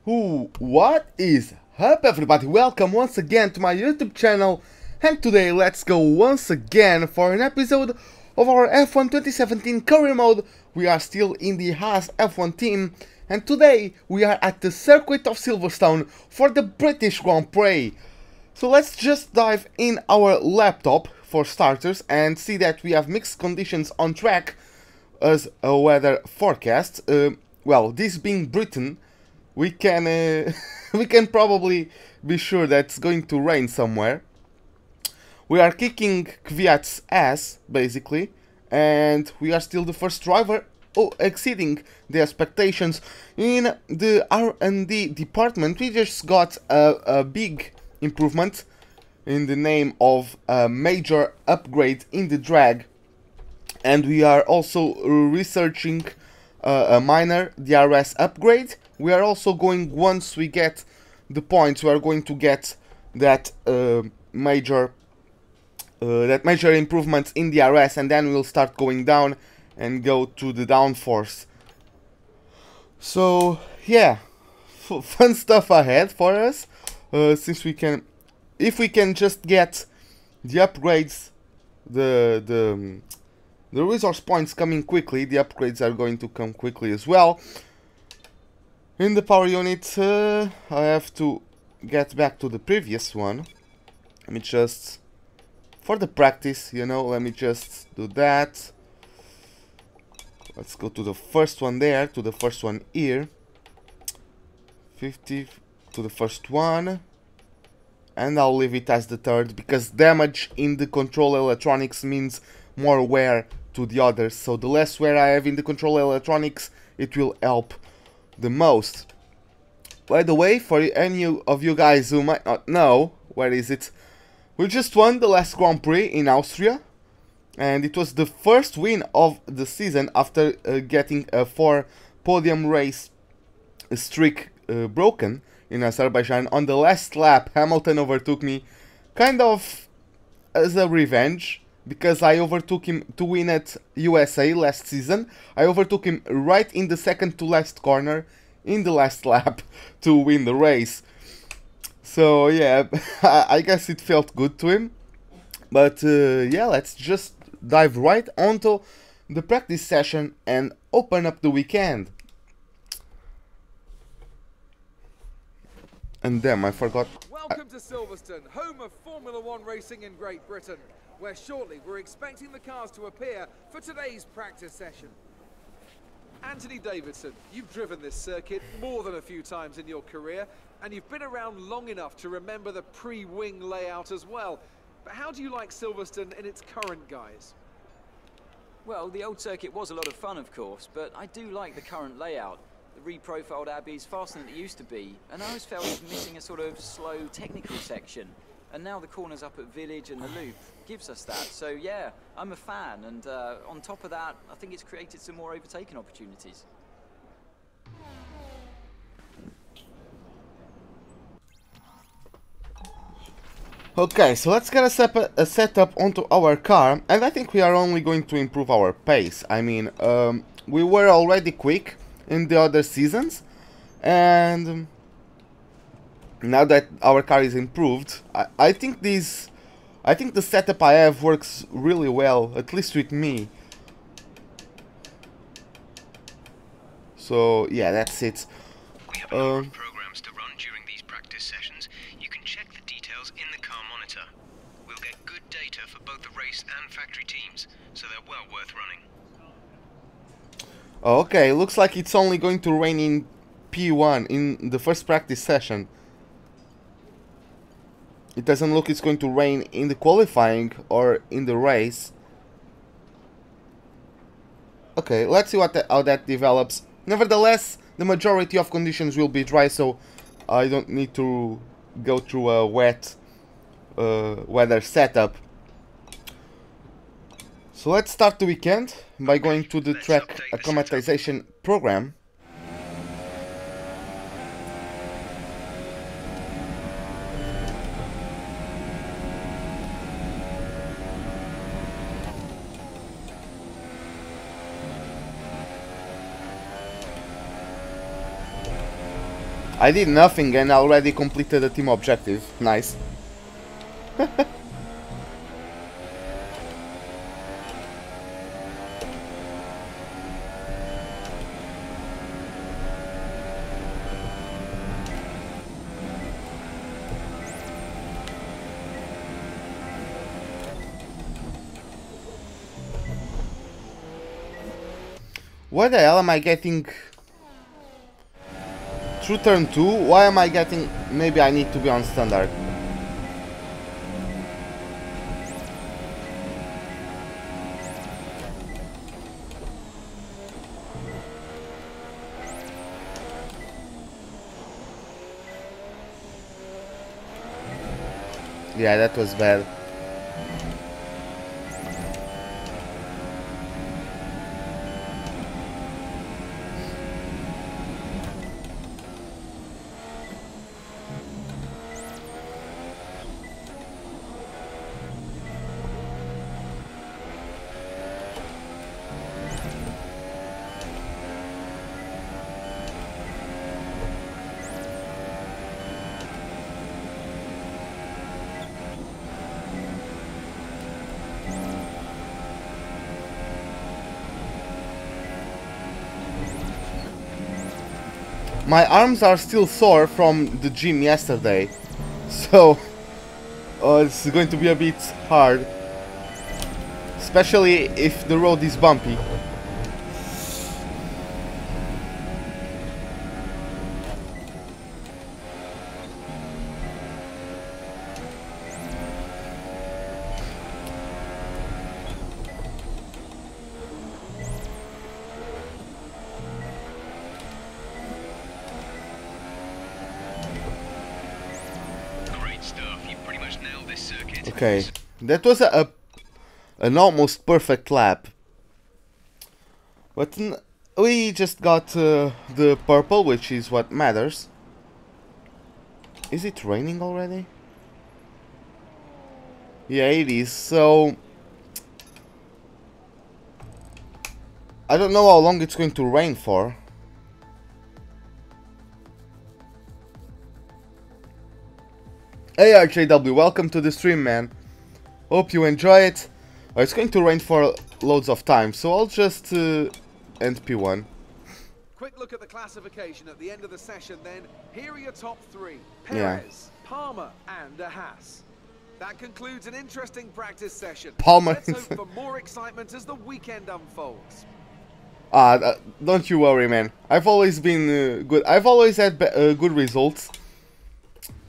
What is up, everybody? Welcome once again to my YouTube channel, and today let's go once again for an episode of our F1 2017 career mode. We are still in the Haas F1 team, and today we are at the circuit of Silverstone for the British Grand Prix. So let's just dive in our laptop for starters and see that we have mixed conditions on track as a weather forecast. Well, this being Britain, we can we can probably be sure that it's going to rain somewhere. We are kicking Kvyat's ass basically, and we are still the first driver exceeding the expectations in the R&D department. We just got a big improvement in the name of a major upgrade in the drag, and we are also researching a minor DRS upgrade. We are also going, once we get the points, we are going to get that major improvements in DRS, and then we'll start going down and go to the downforce. So yeah, fun stuff ahead for us. Since we can, if we can just get the upgrades, the resource points coming quickly, the upgrades are going to come quickly as well. In the power unit, I have to get back to the previous one. Let me just, for the practice, you know, let me just do that. Let's go to the first one there, to the first one here. 50 to the first one. And I'll leave it as the third, because damage in the control electronics means more wear to the others. So the less wear I have in the control electronics, it will help the most. By the way, for any of you guys who might not know, where is it? We just won the last Grand Prix in Austria, and it was the first win of the season after getting a 4 podium race streak broken in Azerbaijan. On the last lap, Hamilton overtook me, kind of as a revenge, because I overtook him to win at USA last season. I overtook him right in the second to last corner in the last lap to win the race. So yeah, I guess it felt good to him. But yeah, let's just dive right onto the practice session and open up the weekend. And damn, I forgot. Welcome to Silverstone, home of Formula One racing in Great Britain, where shortly we're expecting the cars to appear for today's practice session. Anthony Davidson, you've driven this circuit more than a few times in your career, and you've been around long enough to remember the pre-wing layout as well. But how do you like Silverstone in its current guise? Well, the old circuit was a lot of fun, of course, but I do like the current layout. The reprofiled Abbey is faster than it used to be, and I always felt it was missing a sort of slow technical section. And now the corners up at Village and the Loop gives us that. So yeah, I'm a fan, and on top of that, I think it's created some more overtaking opportunities. Okay, so let's get a setup onto our car, and I think we are only going to improve our pace. I mean, we were already quick in the other seasons, and now that our car is improved, I think the setup I have works really well, at least with me. So yeah, that's it. We have a number of programs to run during these practice sessions. You can check the details in the car monitor. We'll get good data for both the race and factory teams, so they're well worth running. Okay, looks like it's only going to rain in P1 in the first practice session. It doesn't look it's going to rain in the qualifying or in the race. Okay, let's see how that develops. Nevertheless, the majority of conditions will be dry, so I don't need to go through a wet weather setup. So let's start the weekend by going to the track acclimatization program. I did nothing and already completed the team objective. Nice. Why the hell am I getting... Through turn 2, why am I getting... Maybe I need to be on standard. Yeah, that was bad. My arms are still sore from the gym yesterday, so it's going to be a bit hard, especially if the road is bumpy. Okay, that was an almost perfect lap, but we just got the purple, which is what matters. Is it raining already? Yeah, it is, so I don't know how long it's going to rain for. Hey RJW, welcome to the stream, man. Hope you enjoy it. It's going to rain for loads of time, so I'll just end P1. Quick look at the classification at the end of the session then. Here are your top three. Perez, Palmer and Haas. That concludes an interesting practice session. Palmer. Let's hope for more excitement as the weekend unfolds. Don't you worry, man. I've always been good. I've always had good results.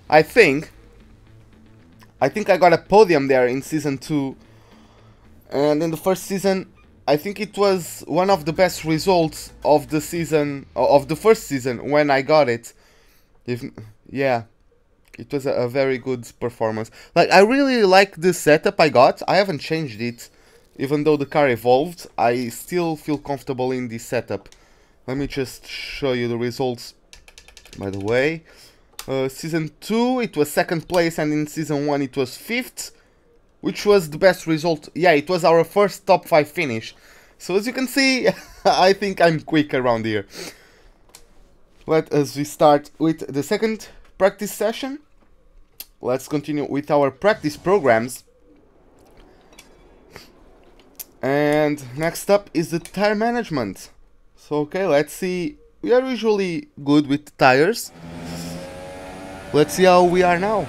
I think I got a podium there in season 2, and in the first season I think it was one of the best results of the season, of the first season when I got it. Yeah, it was a very good performance. Like, I really like the setup I got. I haven't changed it, even though the car evolved. I still feel comfortable in this setup. Let me just show you the results, by the way. Season 2 it was 2nd place, and in season 1 it was 5th, which was the best result. Yeah, it was our first top 5 finish. So as you can see, I think I'm quick around here. Let us start with the second practice session. Let's continue with our practice programs. And next up is the tire management. So okay, let's see. We are usually good with tires. Let's see how we are now.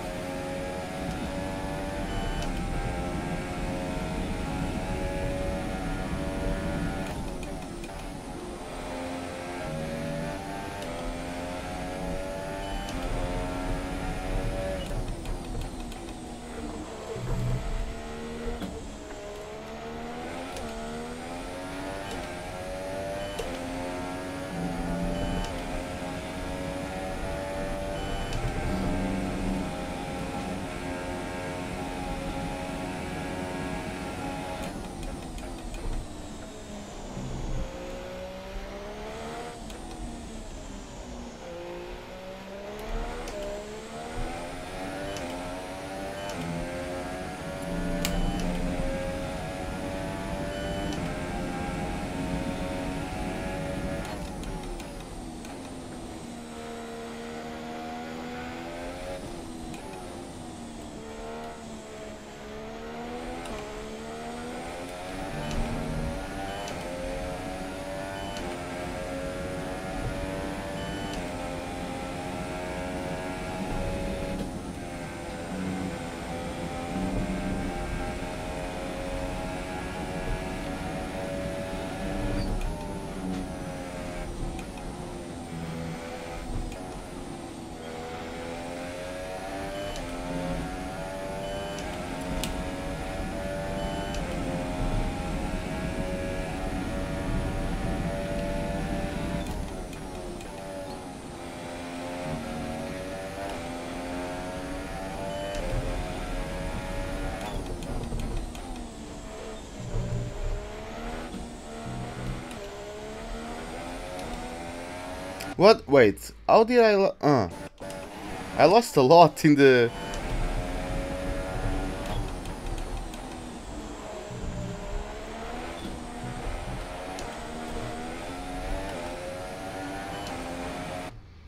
What? Wait. How did I lost a lot in the...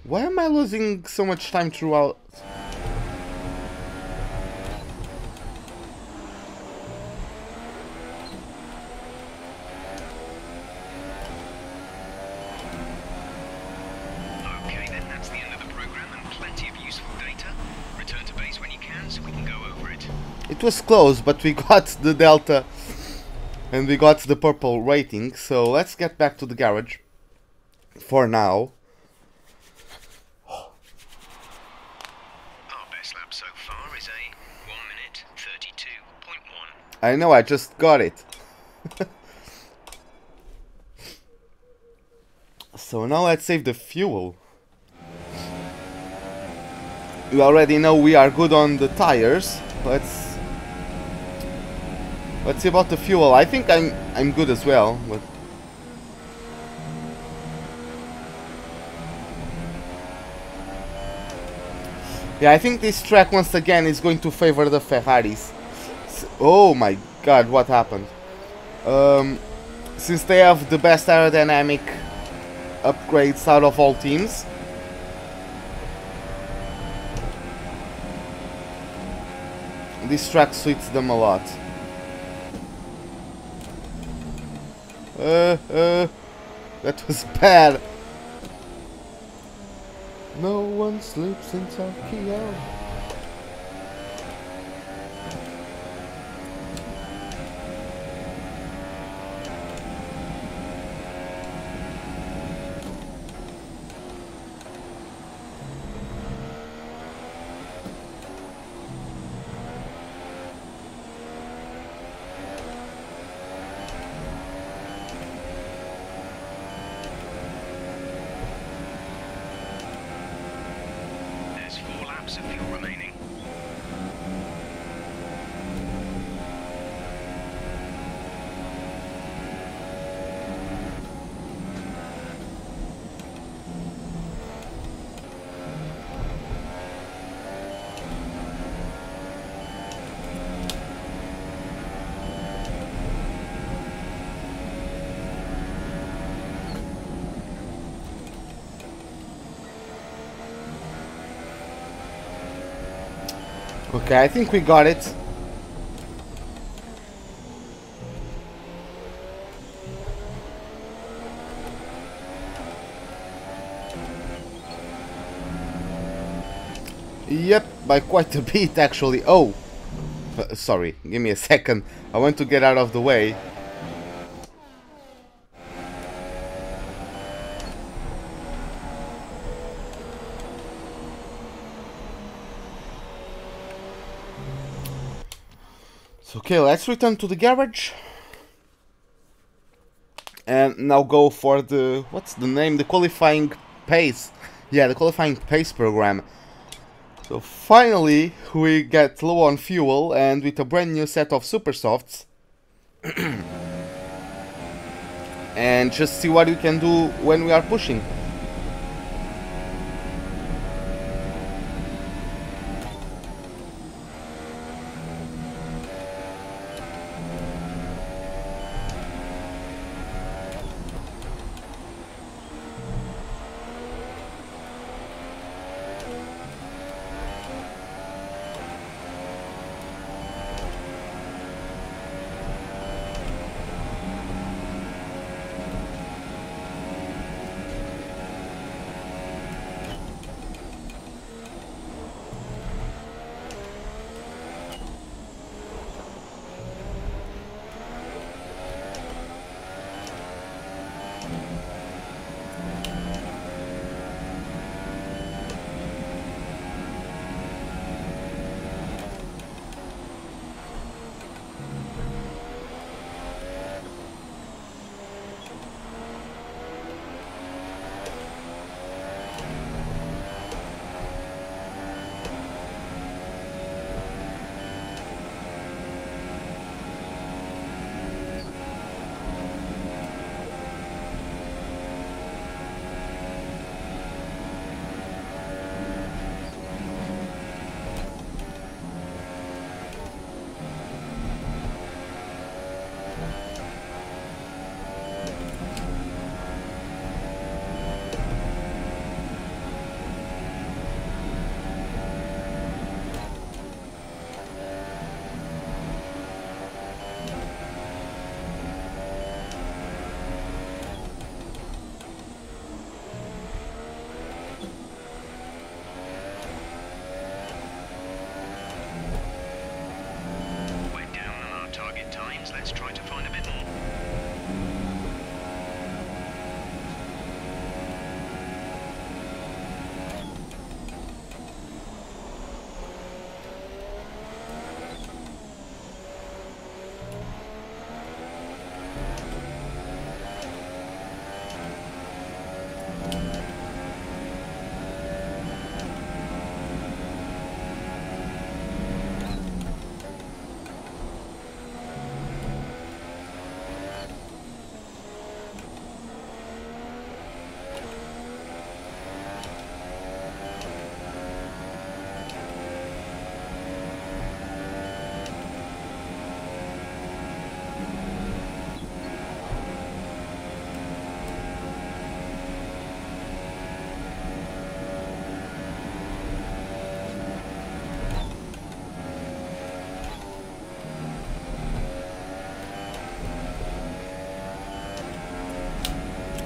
Why am I losing so much time throughout? Okay, then that's the end of the program and plenty of useful data. Return to base when you can so we can go over it. It was close, but we got the Delta and we got the purple rating, so let's get back to the garage for now. Our best lap so far is a 1 minute 32.1. I know, I just got it. So now let's save the fuel. We already know we are good on the tires. Let's see about the fuel. I think I'm good as well, but yeah, I think this track once again is going to favor the Ferraris. Oh my god, what happened? Since they have the best aerodynamic upgrades out of all teams. This track suits them a lot. That was bad. No one sleeps in Tokyo. There's 4 laps of fuel remaining. Okay, I think we got it. Yep, by quite a bit actually. Oh, sorry, give me a second. I want to get out of the way. Okay, let's return to the garage and now go for the, what's the name, the qualifying pace. Yeah, the qualifying pace program. So finally we get low on fuel and with a brand new set of super softs and just see what we can do when we are pushing.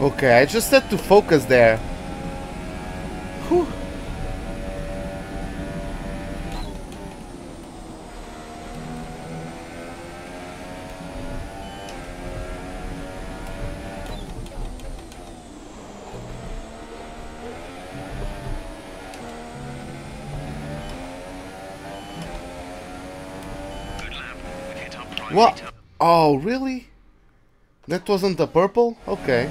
Okay, I just had to focus there. Whew. What? Oh, really? That wasn't a purple? Okay.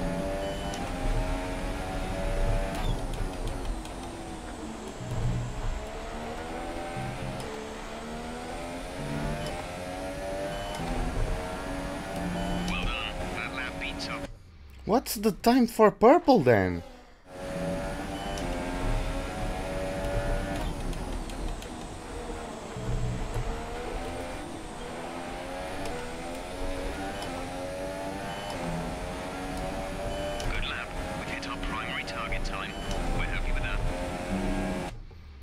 Well done. That lap beats up. What's the time for purple then?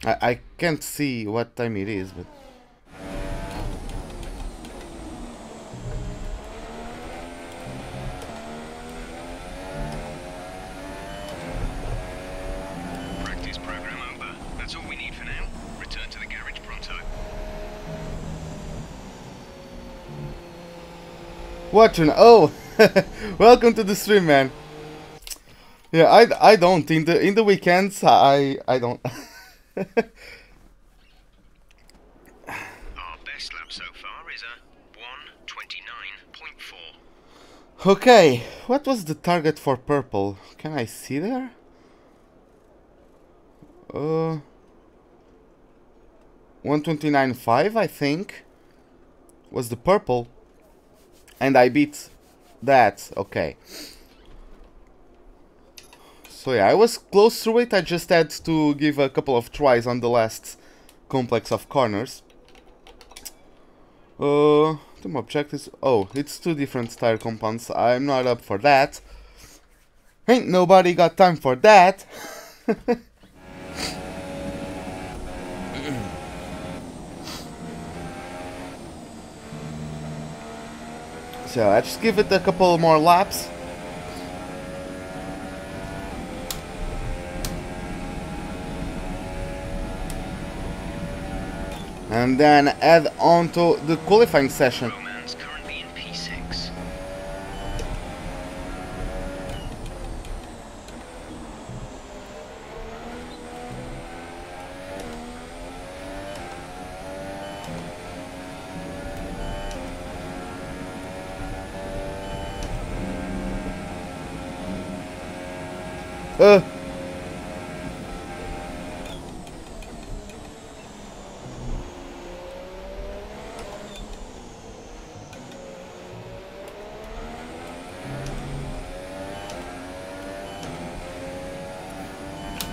I can't see what time it is, but... Practice program over. That's all we need for now. Return to the garage pronto. Watching, oh! Welcome to the stream, man. Yeah, I don't in the weekends. I don't. Our best lap so far is a 1:29.4. Okay, what was the target for purple? Can I see there? 1:29.5, I think, was the purple, and I beat that. Okay. So yeah, I was close to it. I just had to give a couple of tries on the last complex of corners. Team objectives. Oh, it's two different tire compounds. I'm not up for that. Ain't nobody got time for that. So I just give it a couple more laps. And then add on to the qualifying session. Romance currently in P6.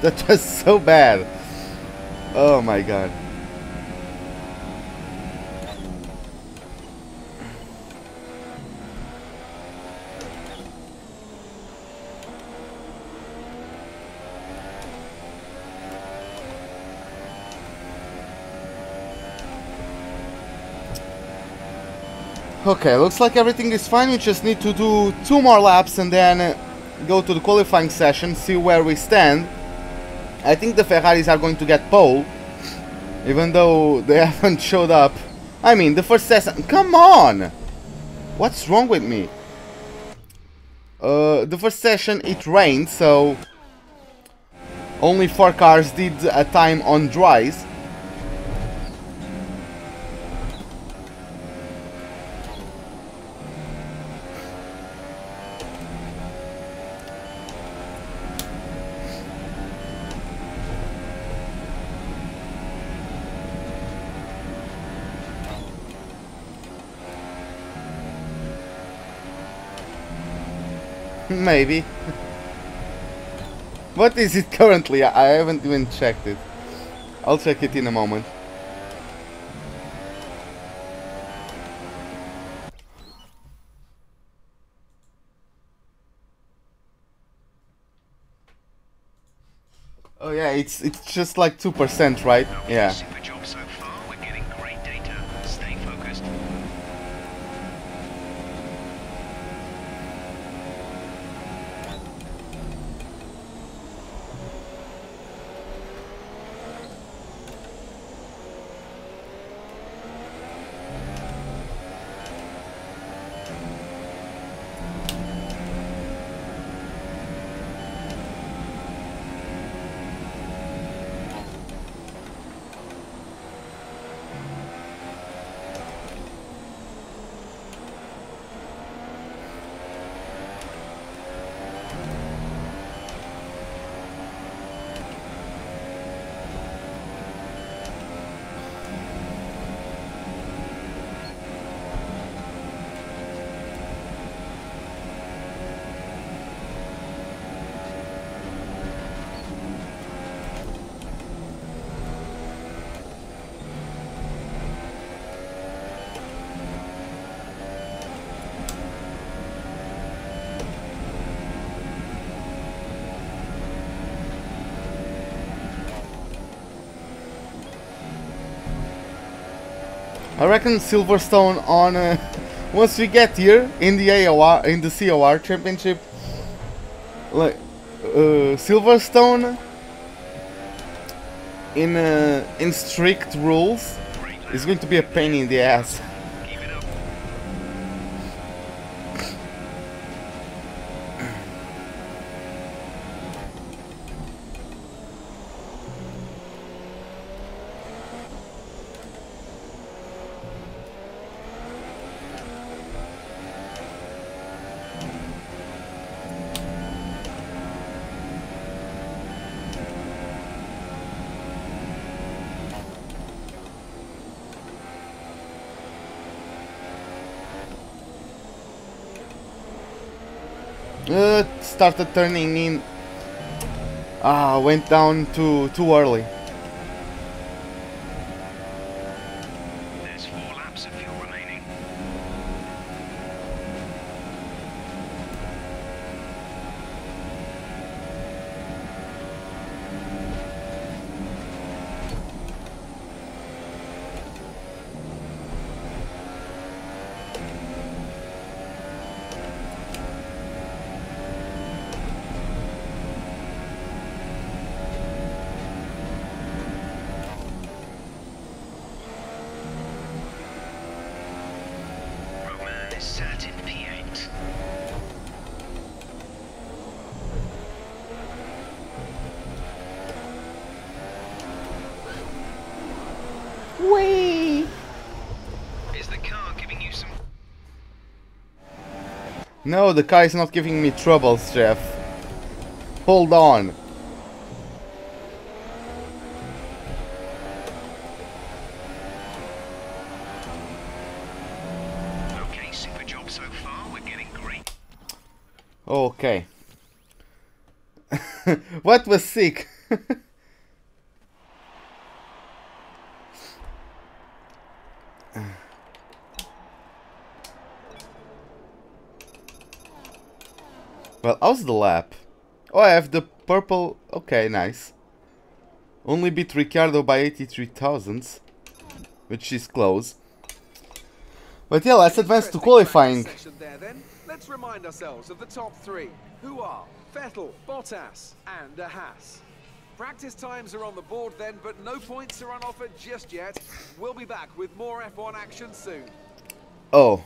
That was so bad. Oh my god. Okay, looks like everything is fine. We just need to do 2 more laps and then go to the qualifying session, see where we stand. I think the Ferraris are going to get pole, even though they haven't showed up. I mean, the first session. Come on! What's wrong with me? The first session it rained, so only 4 cars did a time on dries. Maybe. What is it currently? I haven't even checked it. I'll check it in a moment. Oh yeah, it's just like 2%, right? Yeah. Super job so far. We're getting great data. Stay focused. I reckon Silverstone on once we get here in the AOR, in the COR championship, like Silverstone in strict rules is going to be a pain in the ass. Started turning in. Went down too early. There's 4 laps of fuel remaining. Sat in P8. Whee! Is the car giving you some... No, the car is not giving me troubles, Jeff. Hold on. Okay, super job so far. We're getting great. Okay. What was sick? Well, how's the lap? Oh, I have the purple. Okay, nice. Only beat Ricciardo by 83 thousandths, which is close. But yeah, let's advance to qualifying. There, then. Let's remind ourselves of the top 3, who are Vettel, Bottas, and a Haas. Practice times are on the board then, but no points are on offer just yet. We'll be back with more F1 action soon. Oh.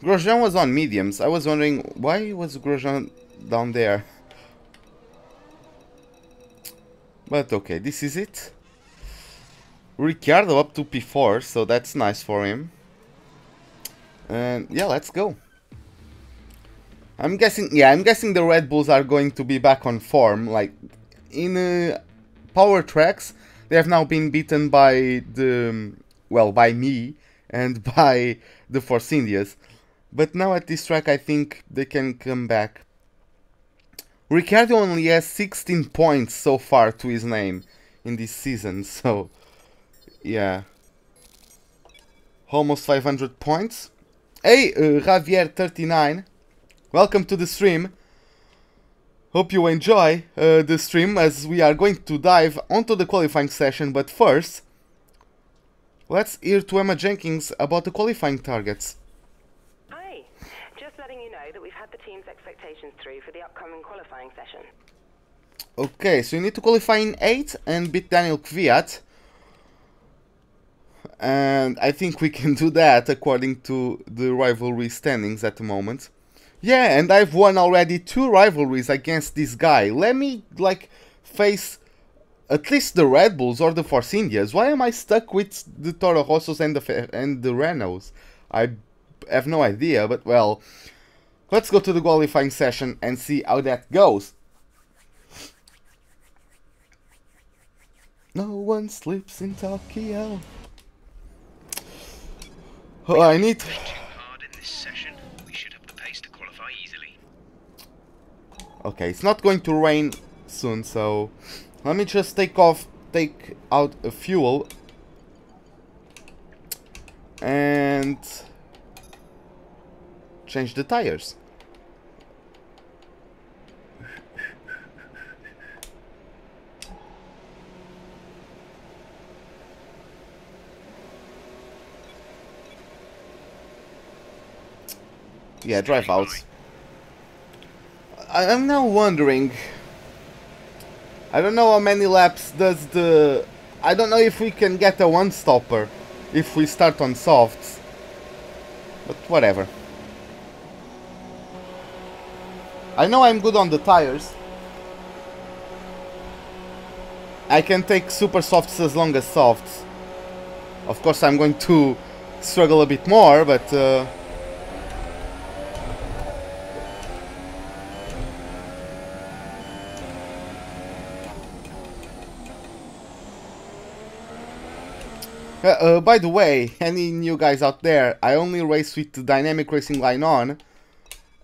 Grosjean was on mediums. I was wondering why was Grosjean down there. But okay, this is it. Ricciardo up to P4, so that's nice for him. And yeah, let's go. I'm guessing the Red Bulls are going to be back on form. Like in power tracks, they have now been beaten by by me and by the Force Indias. But now at this track, I think they can come back. Ricciardo only has 16 points so far to his name in this season, so yeah. Almost 500 points. Hey, Javier39, welcome to the stream. Hope you enjoy the stream as we are going to dive onto the qualifying session, but first, let's hear to Emma Jenkins about the qualifying targets. Hi, just letting you know that we've had the team's expectations through for the upcoming qualifying session. Okay, so you need to qualify in 8 and beat Daniel Kvyat. And I think we can do that according to the rivalry standings at the moment. Yeah, and I've won already 2 rivalries against this guy. Let me, like, face at least the Red Bulls or the Force Indias. Why am I stuck with the Toro Rossos and the Renaults? I have no idea, but well, let's go to the qualifying session and see how that goes. No one sleeps in Tokyo. Oh, I need... hard in this session. We should have the pace to qualify easily. Okay, it's not going to rain soon, so let me just take out a fuel and change the tires. Yeah, drive outs. I'm now wondering. I don't know how many laps does the... I don't know if we can get a one-stopper if we start on softs. But whatever. I know I'm good on the tires. I can take super softs as long as softs. Of course I'm going to struggle a bit more, but... by the way, any new guys out there, I only race with the dynamic racing line on,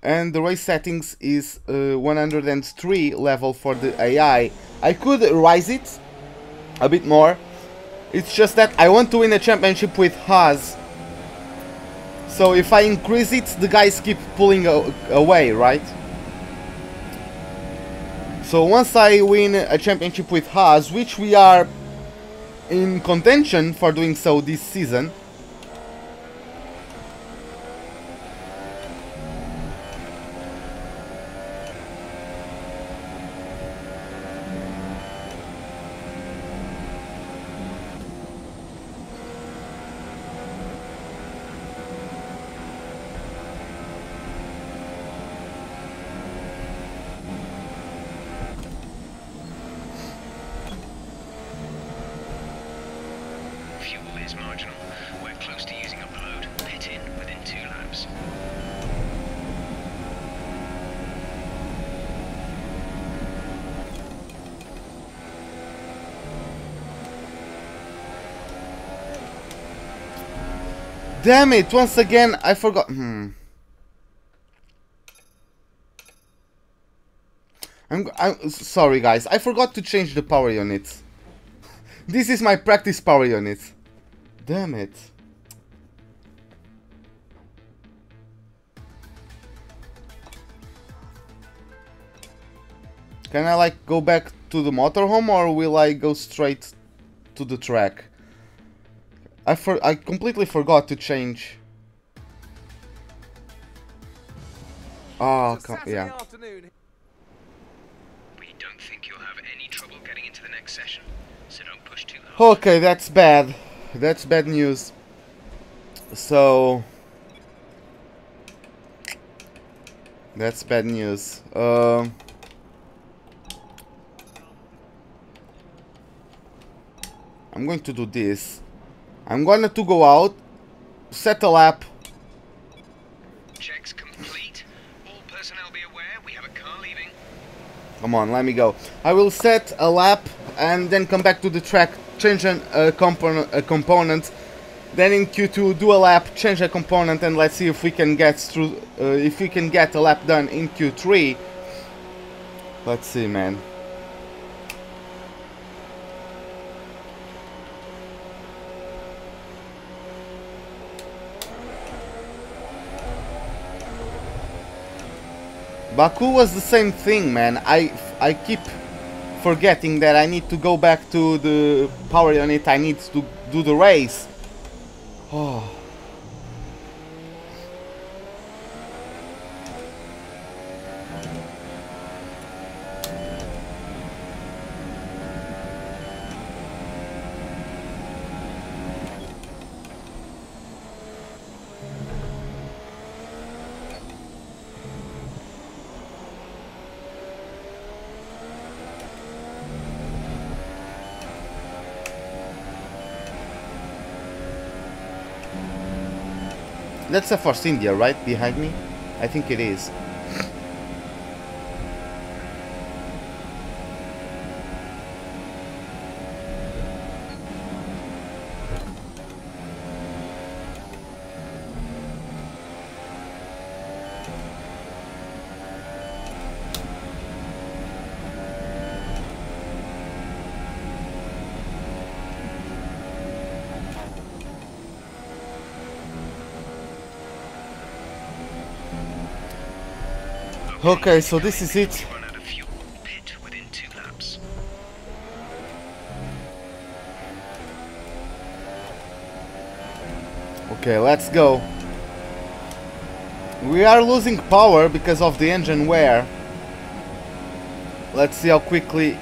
and the race settings is 103 level for the AI. I could rise it a bit more. It's just that I want to win a championship with Haas. So if I increase it, the guys keep pulling away, right? So once I win a championship with Haas, which we are in contention for doing so this season. Is marginal. We're close to using up the load. Pit in within 2 laps. Damn it! Once again, I forgot. I'm sorry, guys. I forgot to change the power units. This is my practice power units. Damn it. Can I like go back to the motorhome, or will I go straight to the track? I completely forgot to change. Oh, yeah. We don't think you'll have any trouble getting into the next session, so don't push too hard. Okay, that's bad. That's bad news. So that's bad news. I'm going to do this. I'm going to go out, set a lap. Checks complete. All personnel be aware we have a car leaving. Come on, let me go. I will set a lap and then come back to the track, change a component. Then in Q2 do a lap, change a component, and let's see if we can get through. If we can get a lap done in Q3. Let's see, man. Baku was the same thing, man. I keep forgetting that I need to go back to the power unit. I need to do the race. Oh. That's a Force India, right? Behind me? I think it is. Okay, so this is it. Run out of fuel. Pit within 2 laps. Okay, let's go. We are losing power because of the engine wear. Let's see how quickly.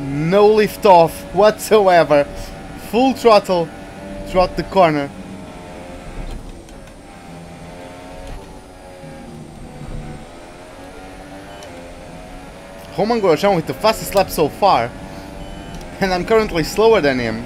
No lift off whatsoever. Full throttle throughout the corner. Roman Grosjean with the fastest lap so far, and I'm currently slower than him.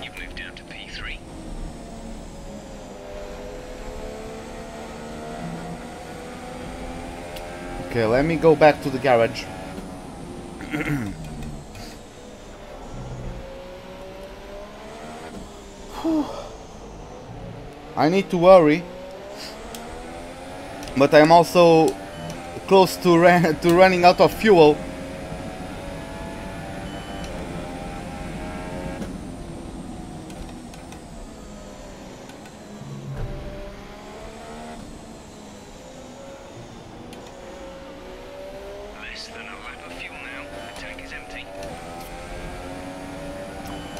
You've moved down to P3. Okay, let me go back to the garage. I need to worry, but I'm also close to running out of fuel. Less than a lap of fuel now. The tank is empty.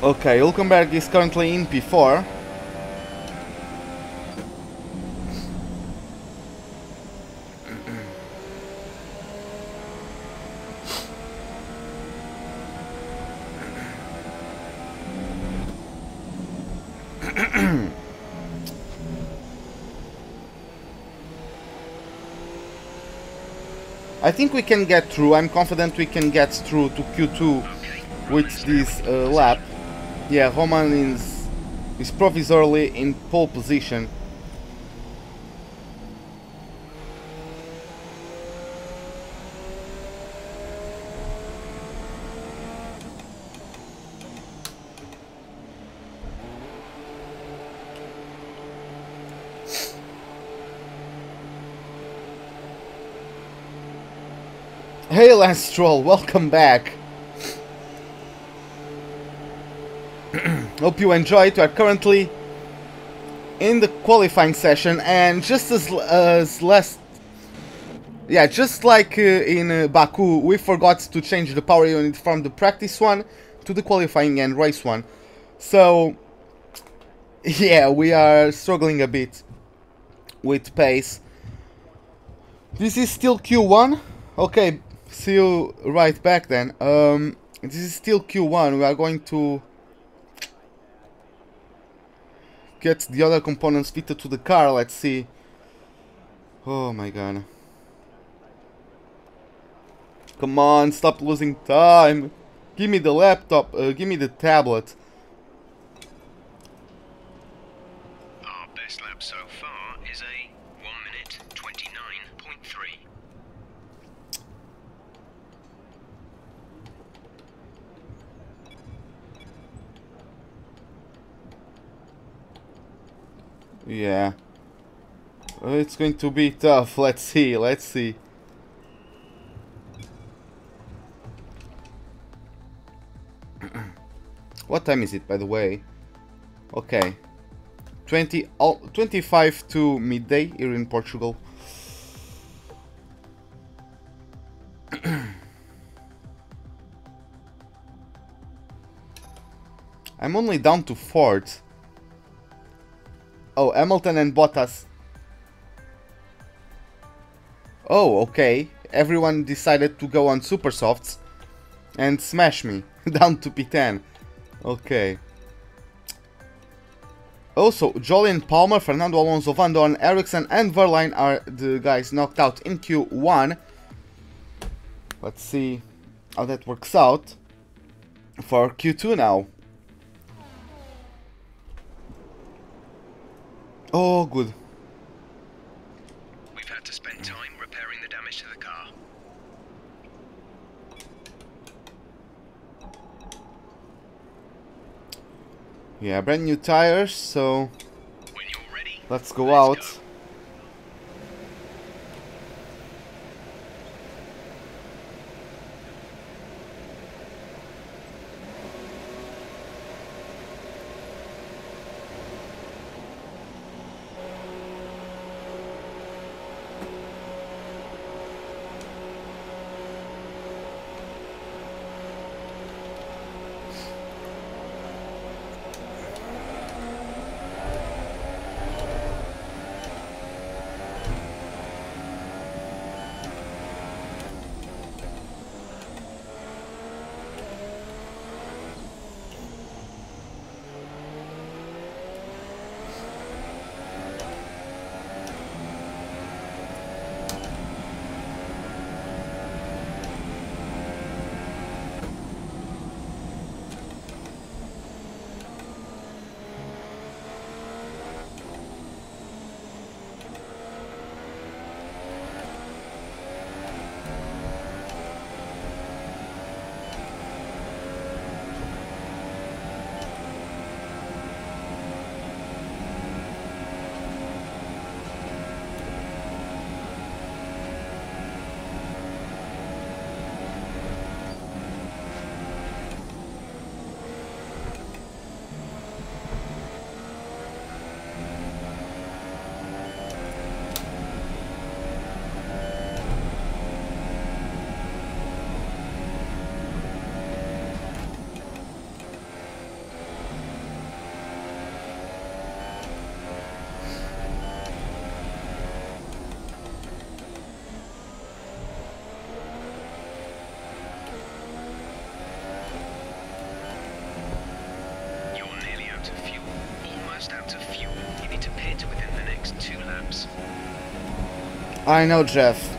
Okay, Hülkenberg is currently in P4. I think we can get through. I'm confident we can get through to Q2 with this lap. Yeah, Roman is provisorily in pole position. Hey Lance Stroll, welcome back. Hope you enjoyed. We are currently in the qualifying session, and just just like in Baku, we forgot to change the power unit from the practice one to the qualifying and race one. So yeah, we are struggling a bit with pace. This is still Q1. Okay, see you right back then. This is still Q1. We are going to get the other components fitted to the car. Let's see. Oh my god. Come on, stop losing time. Give me the laptop, give me the tablet. Our best lap so far is a 1 minute 29.3. Yeah. It's going to be tough. Let's see, let's see. What time is it, by the way? Okay. 25 to midday here in Portugal. I'm only down to fourth. Oh, Hamilton and Bottas. Oh, okay. Everyone decided to go on super softs and smash me down to P10. Okay. Also, Jolien Palmer, Fernando Alonso, Van Dorn, Ericsson and Verline are the guys knocked out in Q1. Let's see how that works out for Q2 now. Oh, good. We've had to spend time repairing the damage to the car. Yeah, brand new tires, so When you're ready, let's go out. go. I know, Jeff.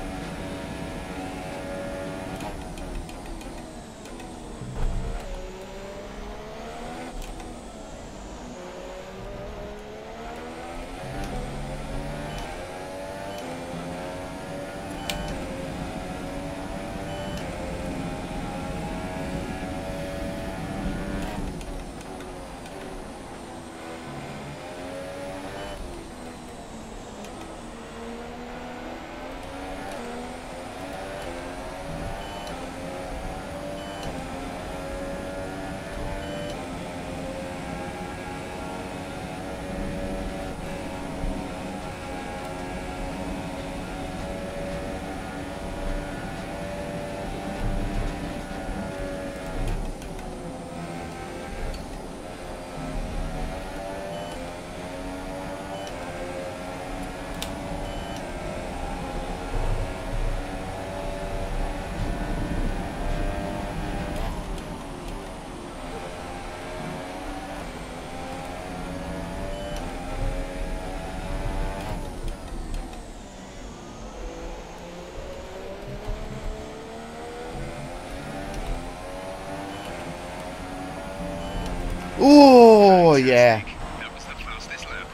Oh, yeah. That was the fastest lap.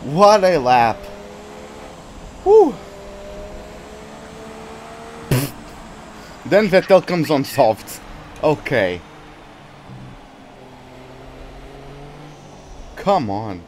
What a lap. Whew. Then Vettel comes on soft. Okay. Come on.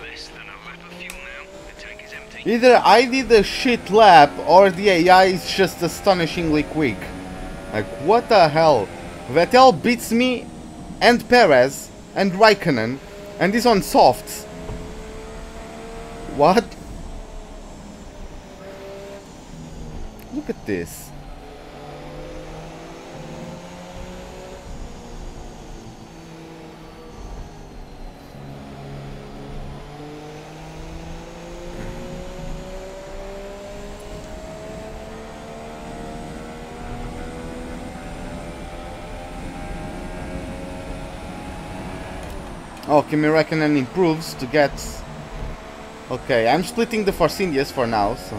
Less than a lap of fuel now. The tank is empty. Either I did a shit lap or the AI is just astonishingly quick. Like, what the hell? Vettel beats me and Perez and Raikkonen and is on softs. What? Look at this. Oh, Kimi Räikkönen improves to get... Okay, I'm splitting the Force Indias for now, so...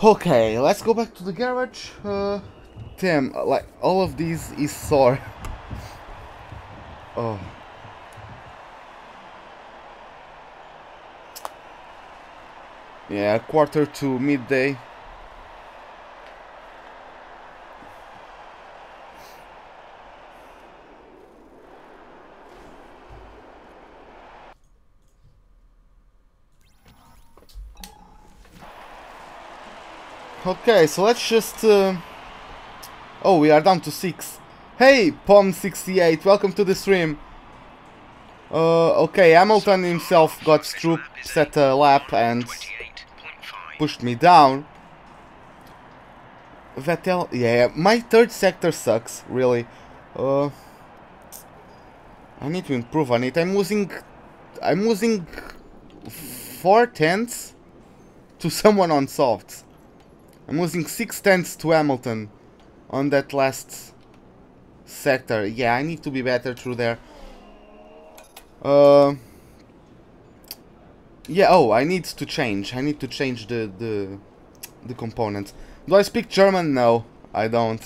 Okay, let's go back to the garage. Damn, like, all of these is sore. Oh. Yeah, quarter to midday. Okay, so let's just... Oh, we are down to 6. Hey, Pom68, welcome to the stream. Okay, Hamilton himself got through, set a lap and pushed me down. Vettel, yeah, my third sector sucks, really. I need to improve on it. I'm losing 4/10 to someone on softs. I'm losing 6/10 to Hamilton on that last sector. Yeah, I need to be better through there. Yeah, oh, I need to change. I need to change the components. Do I speak German? No, I don't.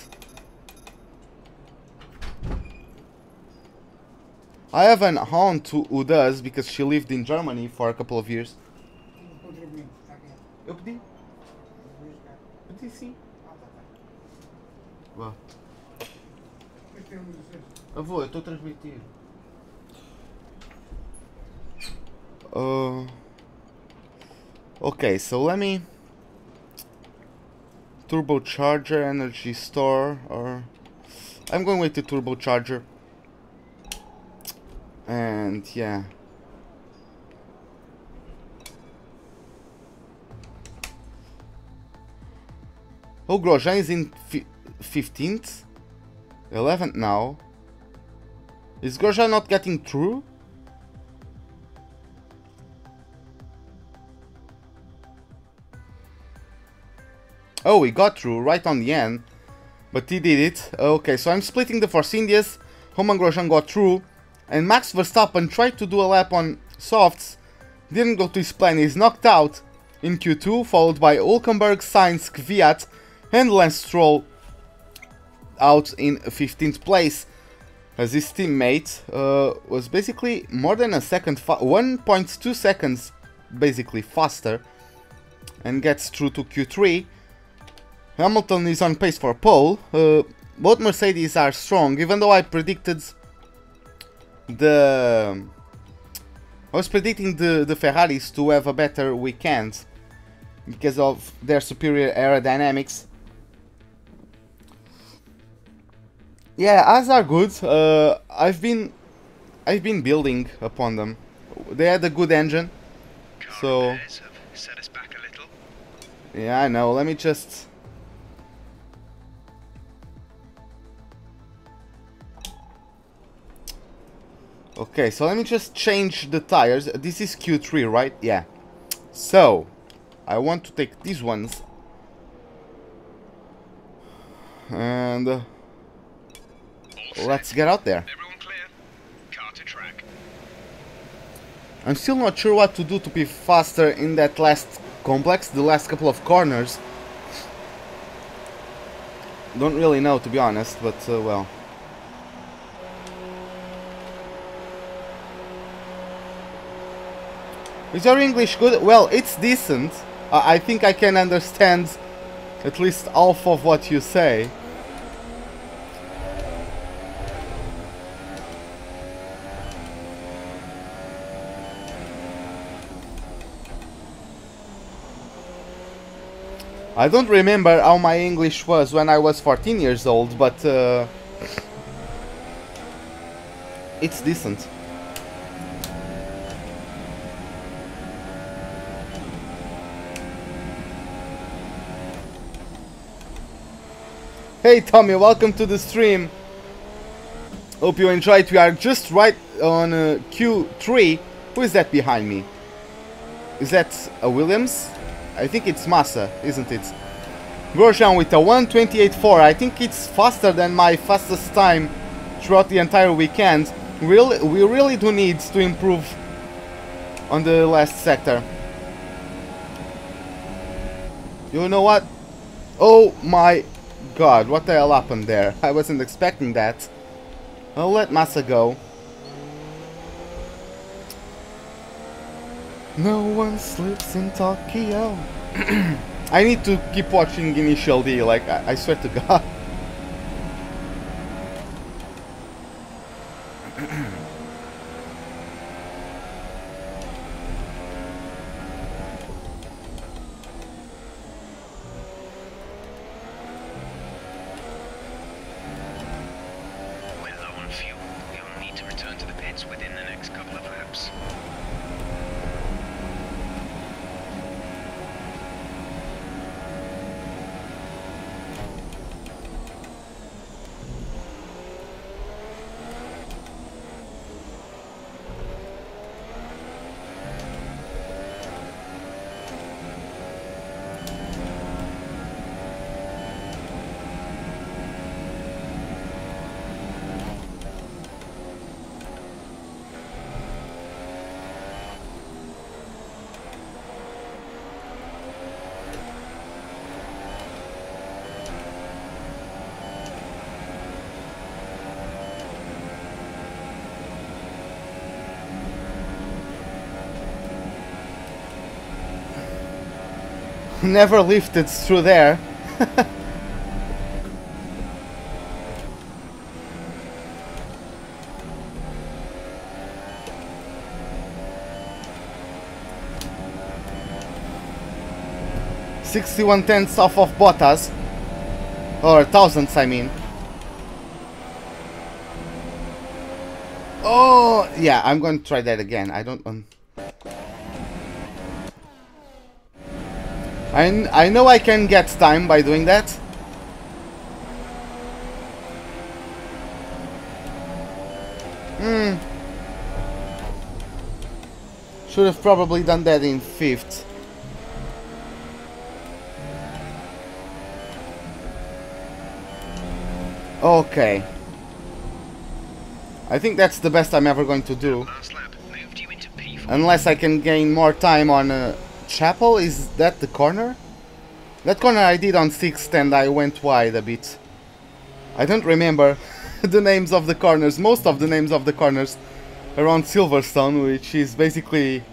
I have an aunt who does, because she lived in Germany for a couple of years. Eu pedi? Pedi sim. Vá. Avô, eu estou a transmitir. Okay, so let me... Turbocharger, energy store, or... I'm going with the turbocharger. And yeah. Oh, Grosjean is in 15th? 11th now. Is Grosjean not getting through? Oh, he got through right on the end. But he did it. Okay, so I'm splitting the Force Indias. Romain Grosjean got through. And Max Verstappen tried to do a lap on softs. Didn't go to his plan. He's knocked out in Q2. Followed by Hülkenberg, Sainz, Kvyat and Lance Stroll out in 15th place. As his teammate was basically more than a second, 1.2 seconds basically faster. And gets through to Q3. Hamilton is on pace for pole. Both Mercedes are strong, even though I predicted I was predicting the Ferraris to have a better weekend because of their superior aerodynamics. Yeah, Haas are good. I've been building upon them. They had a good engine, so set us back a little. Yeah, I know. Let me just. Okay, so let me just change the tires. This is Q3, right? Yeah. So, I want to take these ones. And let's get out there. Everyone clear? Car to track. I'm still not sure what to do to be faster in that last complex, the last couple of corners. Don't really know, to be honest, but well. Is your English good? Well, it's decent. I think I can understand at least half of what you say. I don't remember how my English was when I was 14 years old, but it's decent. Hey Tommy, welcome to the stream. Hope you enjoyed. We are just right on Q3. Who is that behind me? Is that a Williams? I think it's Massa, isn't it? Grosjean with a 1:28.4. I think it's faster than my fastest time throughout the entire weekend. We really do need to improve on the last sector. You know what? Oh my god, what the hell happened there? I wasn't expecting that. I'll let Massa go. No one sleeps in Tokyo. I need to keep watching Initial D, like, I swear to god. Never lifted through there. .61 off of Bottas, or thousandths, I mean. Oh yeah, I'm going to try that again. I don't. I know I can get time by doing that. Should have probably done that in 5th. Okay. I think that's the best I'm ever going to do. Unless I can gain more time on Chapel. Is that the corner? That corner I did on 6th and I went wide a bit. I don't remember the names of the corners, most of the names of the corners around Silverstone, which is basically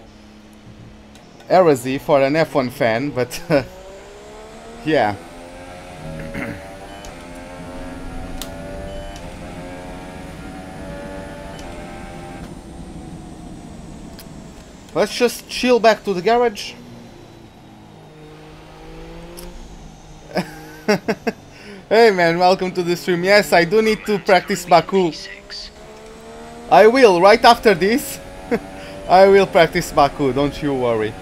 heresy for an F1 fan, but yeah. Let's just chill back to the garage. Hey man, welcome to the stream. Yes, I do need to practice Baku. I will, right after this. I will practice Baku, don't you worry.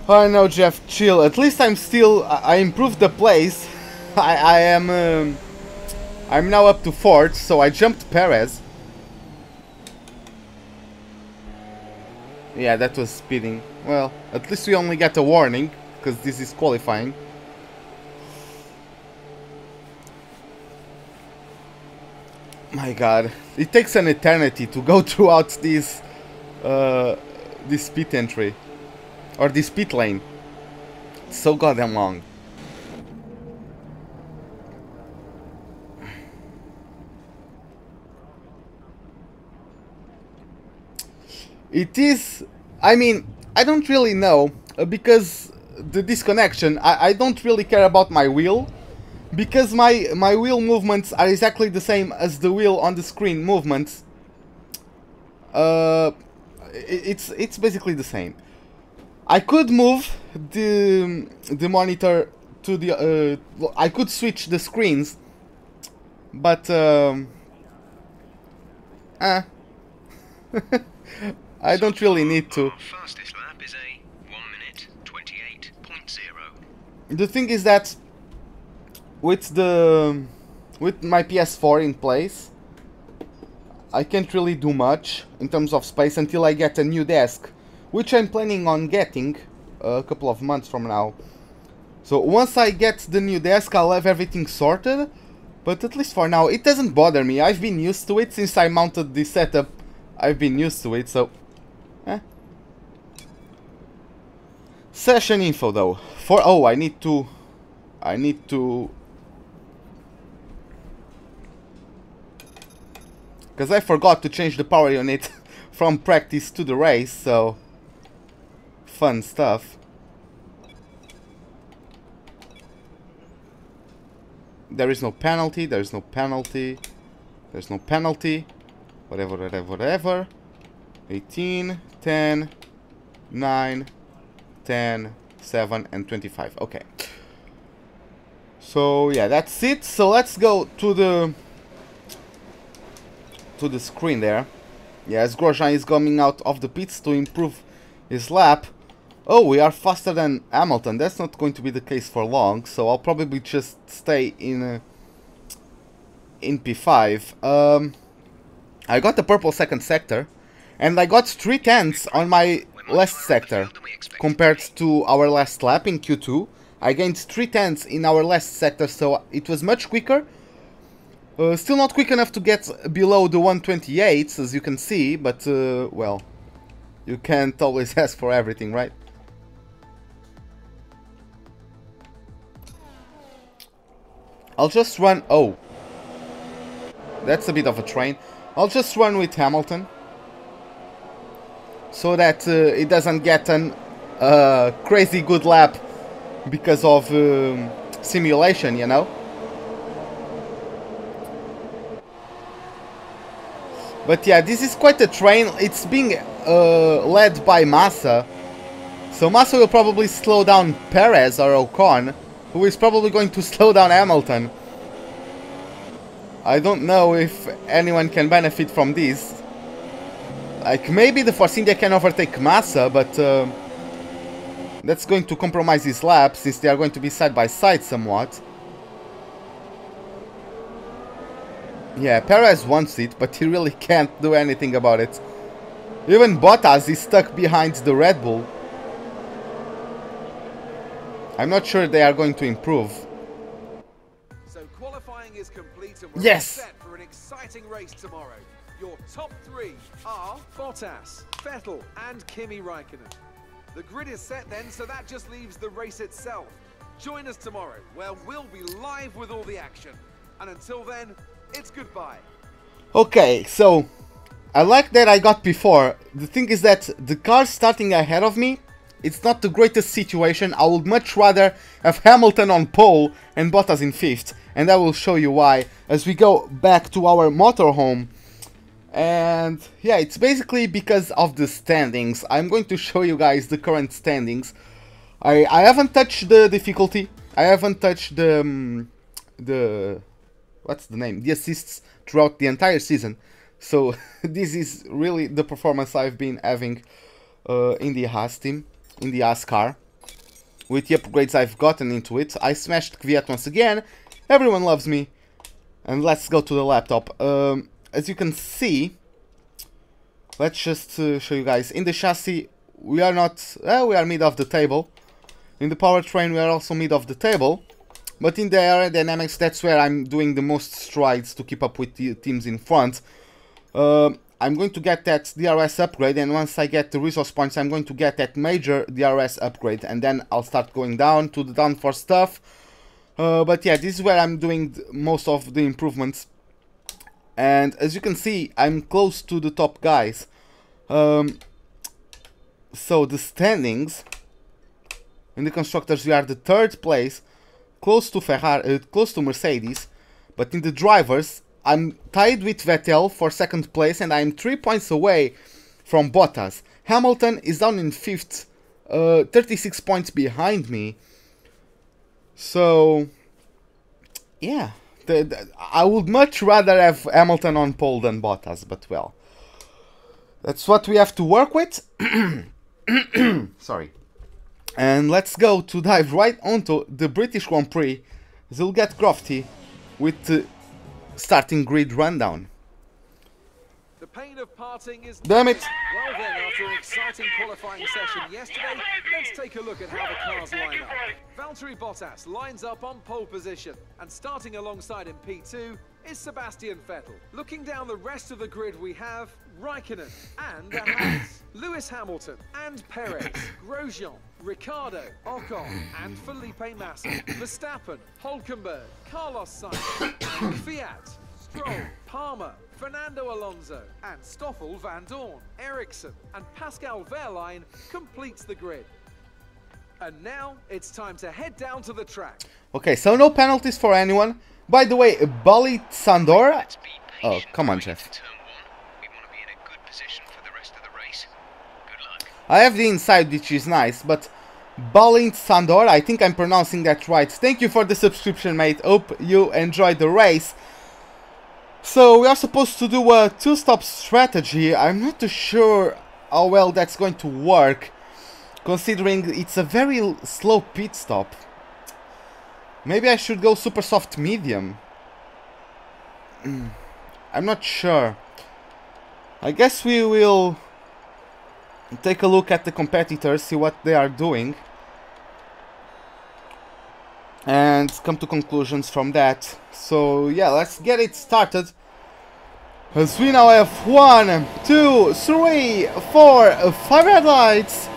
Oh no, Jeff, chill. At least I'm still. I improved the place. I'm now up to 4th, so I jumped Perez. Yeah, that was speeding. Well, at least we only get a warning, because this is qualifying. My god, it takes an eternity to go throughout this pit entry. Or this pit lane. It's so goddamn long. It is... I mean, I don't really know, because the disconnection, I don't really care about my wheel, because my wheel movements are exactly the same as the wheel on the screen movements. It's basically the same. I could move the monitor to the... I could switch the screens, but... I don't really need to. Fastest lap is a 1:28.0. The thing is that with my PS4 in place, I can't really do much in terms of space until I get a new desk, which I'm planning on getting a couple of months from now. So once I get the new desk, I'll have everything sorted, but at least for now it doesn't bother me. I've been used to it since I mounted this setup. I've been used to it, so Session info though. I need to because I forgot to change the power unit from practice to the race, so fun stuff. There is no penalty, there's no penalty, there's no penalty. Whatever. 18, 10, 9, 10, 7, and 25. Okay. So yeah, that's it. So let's go to the screen there. Yes, Grosjean is coming out of the pits to improve his lap. Oh, we are faster than Hamilton. That's not going to be the case for long, so I'll probably just stay in P5. I got the purple second sector, and I got 3/10 on my last sector compared to our last lap in Q2. I gained 3/10 in our last sector, so it was much quicker. Still not quick enough to get below the 128, as you can see, but well, you can't always ask for everything, right? I'll just run... Oh, that's a bit of a train. I'll just run with Hamilton, so that it doesn't get an crazy good lap because of simulation, you know? But yeah, this is quite a train. It's being led by Massa, so Massa will probably slow down Perez or Ocon, who is probably going to slow down Hamilton. I don't know if anyone can benefit from this. Like, maybe the Force India can overtake Massa, but that's going to compromise his lap, since they are going to be side by side somewhat. Yeah, Perez wants it, but he really can't do anything about it. Even Bottas is stuck behind the Red Bull. I'm not sure they are going to improve. So qualifying is complete and we're Yes! set for an exciting race tomorrow. Your top three are Bottas, Vettel and Kimi Raikkonen. The grid is set then, so that just leaves the race itself. Join us tomorrow, where we'll be live with all the action. And until then, it's goodbye. Okay, so I like that I got before. The thing is that the car starting ahead of me, it's not the greatest situation. I would much rather have Hamilton on pole and Bottas in 5th. And I will show you why as we go back to our motorhome. And yeah, it's basically because of the standings. I'm going to show you guys the current standings. I haven't touched the difficulty. I haven't touched the what's the name? The assists throughout the entire season. So this is really the performance I've been having in the Haas team, in the Haas car. With the upgrades I've gotten into it. I smashed Kvyat once again. Everyone loves me. And let's go to the laptop. As you can see, let's just show you guys. In the chassis, we are not, we are mid of the table. In the powertrain, we are also mid of the table. But in the aerodynamics, that's where I'm doing the most strides to keep up with the teams in front. I'm going to get that DRS upgrade, and once I get the resource points, I'm going to get that major DRS upgrade, and then I'll start going down to the downforce stuff. But yeah, this is where I'm doing most of the improvements. And as you can see, I'm close to the top guys. So the standings in the constructors, we are the 3rd place, close to Ferrari, close to Mercedes. But in the drivers, I'm tied with Vettel for 2nd place, and I'm 3 points away from Bottas. Hamilton is down in 5th, 36 points behind me. So, yeah, I would much rather have Hamilton on pole than Bottas, but well, that's what we have to work with. Sorry. And let's go to dive right onto the British Grand Prix. We'll get crafty with the starting grid rundown. The pain of parting is... Damn it! Well then, after an exciting qualifying session yesterday, let's take a look at how the cars line up. Valtteri Bottas lines up on pole position, and starting alongside in P2 is Sebastian Vettel. Looking down the rest of the grid, we have Raikkonen and the Haas, Lewis Hamilton and Perez, Grosjean, Ricciardo, Ocon and Felipe Massa, Verstappen, Hülkenberg, Carlos Sainz, and Fiat, Stroll, Palmer, Fernando Alonso and Stoffel Van Dorn, Ericsson and Pascal Wehrlein completes the grid. And now it's time to head down to the track. Okay, so no penalties for anyone. By the way, Bali Sandor. Oh, come on, Jeff. I have the inside, which is nice, but Balint Sandor, I think I'm pronouncing that right. Thank you for the subscription, mate. Hope you enjoyed the race. So we are supposed to do a 2-stop strategy. I'm not too sure how well that's going to work, considering it's a very slow pit stop. Maybe I should go super soft medium. I'm not sure. I guess we will take a look at the competitors, see what they are doing, and come to conclusions from that. So yeah, let's get it started. As we now have 1, 2, 3, 4, 5 red lights.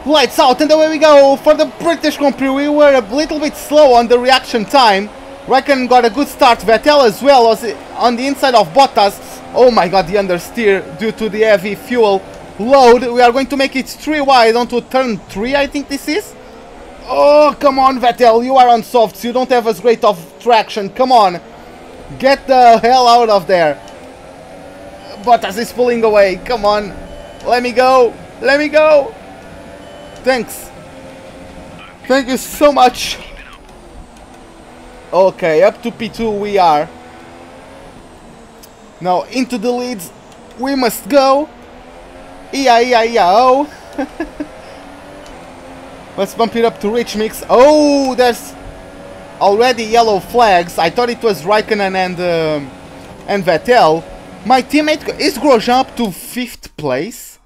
Lights out, and away we go for the British Grand Prix. We were a little bit slow on the reaction time. Raikkonen got a good start. Vettel as well was on the inside of Bottas. Oh my god, the understeer due to the heavy fuel load. We are going to make it 3 wide onto turn 3, I think this is. Oh, come on, Vettel, you are on softs. You don't have as great of traction. Come on, get the hell out of there. Bottas is pulling away. Come on, let me go. Let me go. Thanks. Thank you so much. Okay, up to P2 we are. Now into the leads we must go. E-I-E-I-E-O. Let's bump it up to rich mix. Oh, there's already yellow flags. I thought it was Raikkonen and Vettel. My teammate is Grosjean up to 5th place.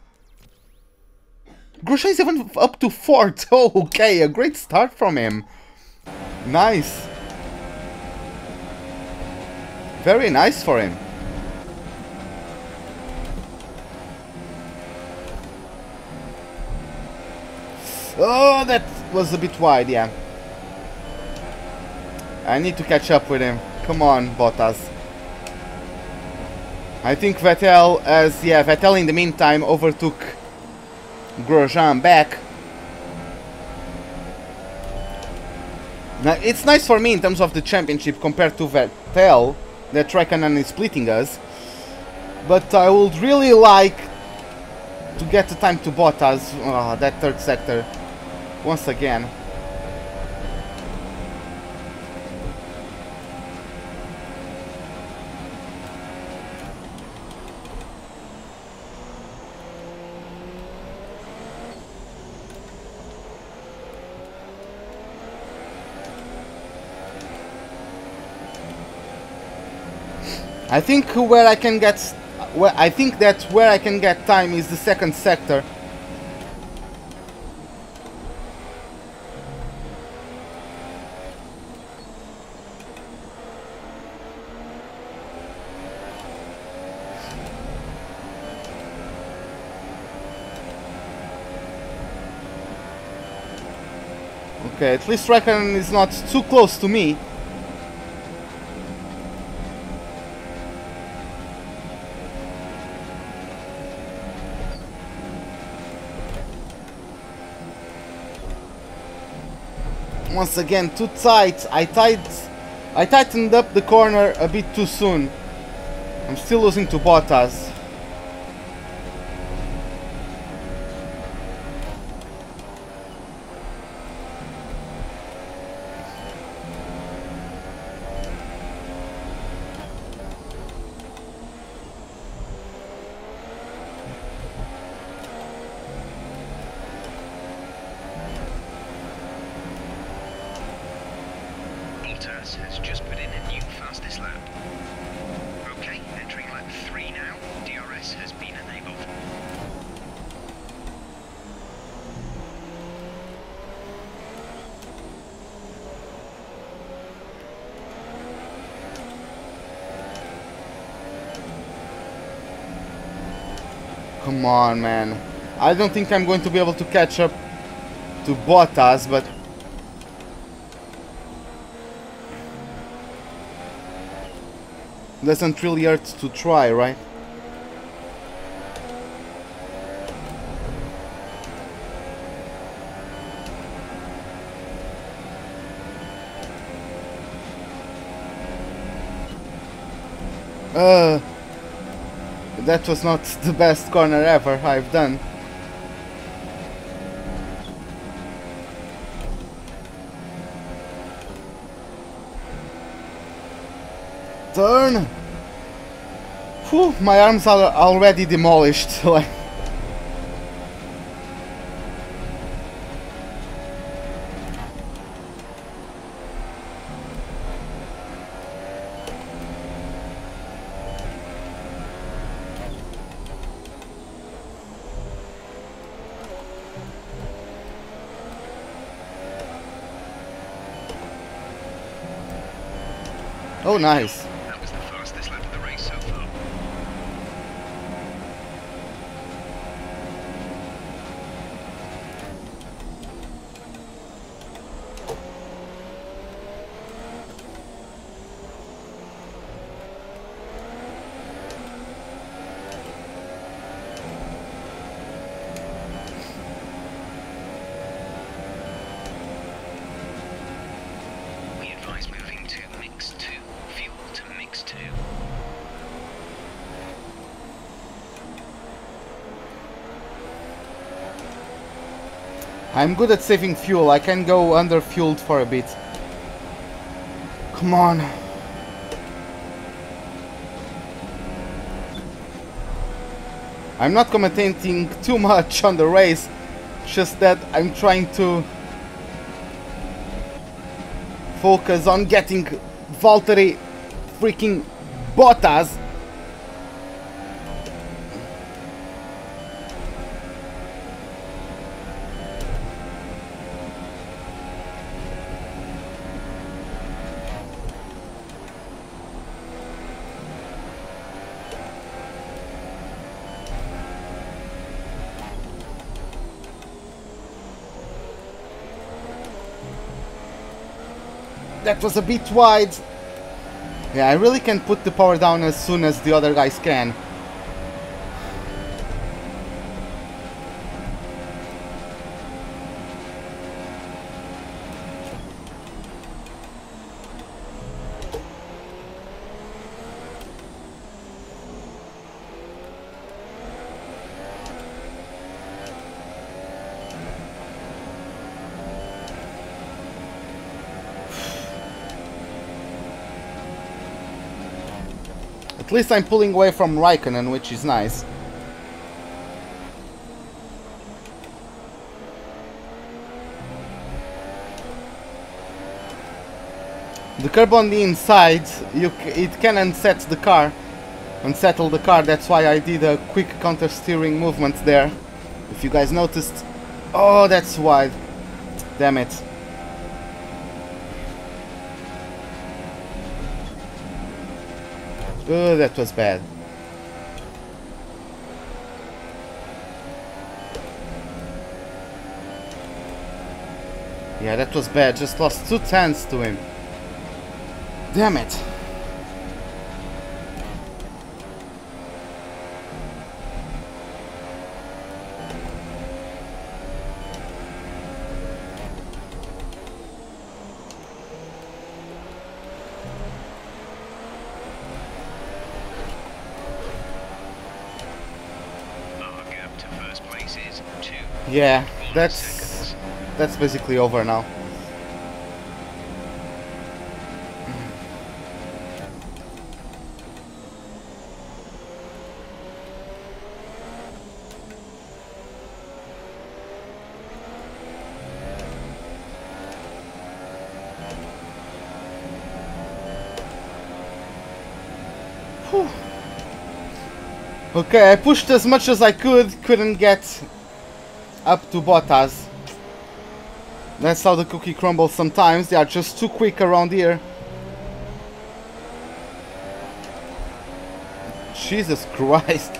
Grosjean is even up to 4th. Oh, okay, a great start from him. Nice. Very nice for him. Oh, that was a bit wide, yeah. I need to catch up with him. Come on, Bottas. I think Vettel, Vettel in the meantime overtook Grosjean back. Now, it's nice for me in terms of the championship compared to Vettel, that Raikkonen is splitting us. But I would really like to get the time to Bottas. Oh, that 3rd sector. Once again. I think where I can get well, I think that where I can get time is the second sector. Okay, at least Raikkonen is not too close to me. Once again, too tight. I tightened up the corner a bit too soon. I'm still losing to Bottas. Bottas has just put in a new fastest lap. Okay, entering lap 3 now. DRS has been enabled. Come on, man. I don't think I'm going to be able to catch up to Bottas, but doesn't really hurt to try, right? That was not the best corner ever I've done. Turn! Whew, my arms are already demolished. Like, oh, nice. That was the fastest lap of the race so far. We advise moving to mix 2. Fuel to mix 2. I'm good at saving fuel. I can go under-fueled for a bit. Come on. I'm not commentating too much on the race, just that I'm trying to focus on getting Valtteri freaking Bottas. That was a bit wide. Yeah, I really can put the power down as soon as the other guys can. At least I'm pulling away from Raikkonen, which is nice. The curb on the inside, it can unset the car, unsettle the car. That's why I did a quick counter steering movement there. If you guys noticed. Oh, that's wide. Damn it. Oh, that was bad. Yeah, that was bad. Just lost 2 tenths to him. Damn it. Our gap to first place is 2. Yeah, that's basically over now. Whew. Okay, I pushed as much as I couldn't get up to Bottas. That's how the cookie crumbles sometimes. They are just too quick around here. Jesus Christ.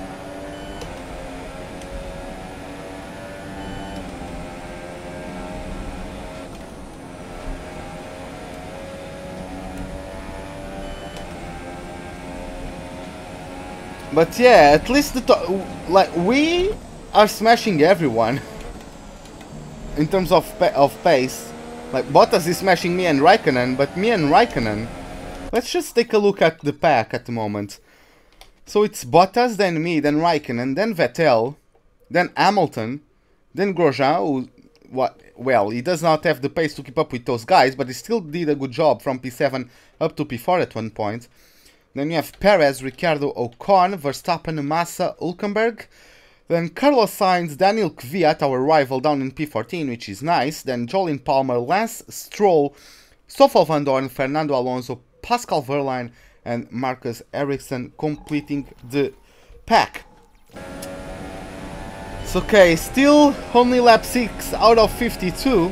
But yeah, at least like we are smashing everyone. In terms of pace, like Bottas is smashing me and Raikkonen, but me and Raikkonen, let's just take a look at the pack at the moment. So it's Bottas, then me, then Raikkonen, then Vettel, then Hamilton, then Grosjean, who, well, he does not have the pace to keep up with those guys, but he still did a good job from P7 up to P4 at one point. Then you have Perez, Ricciardo, Ocon, Verstappen, Massa, Hülkenberg. Then Carlos Sainz, Daniel Kvyat, our rival, down in P14, which is nice. Then Jolyon Palmer, Lance Stroll, Stoffel Van Dorn, Fernando Alonso, Pascal Wehrlein, and Marcus Ericsson completing the pack. It's okay, still only lap 6 out of 52.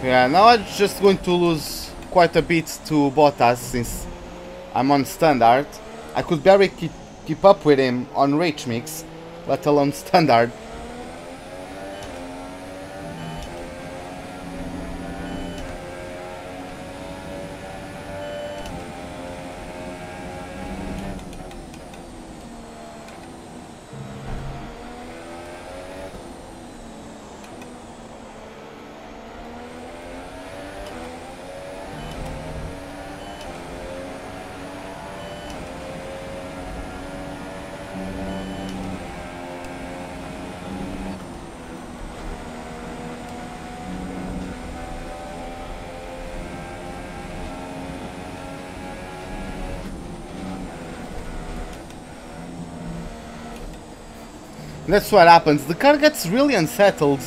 Yeah, now I'm just going to lose quite a bit to Bottas since I'm on standard. I could barely keep up with him on Rage Mix, let alone standard. That's what happens. The car gets really unsettled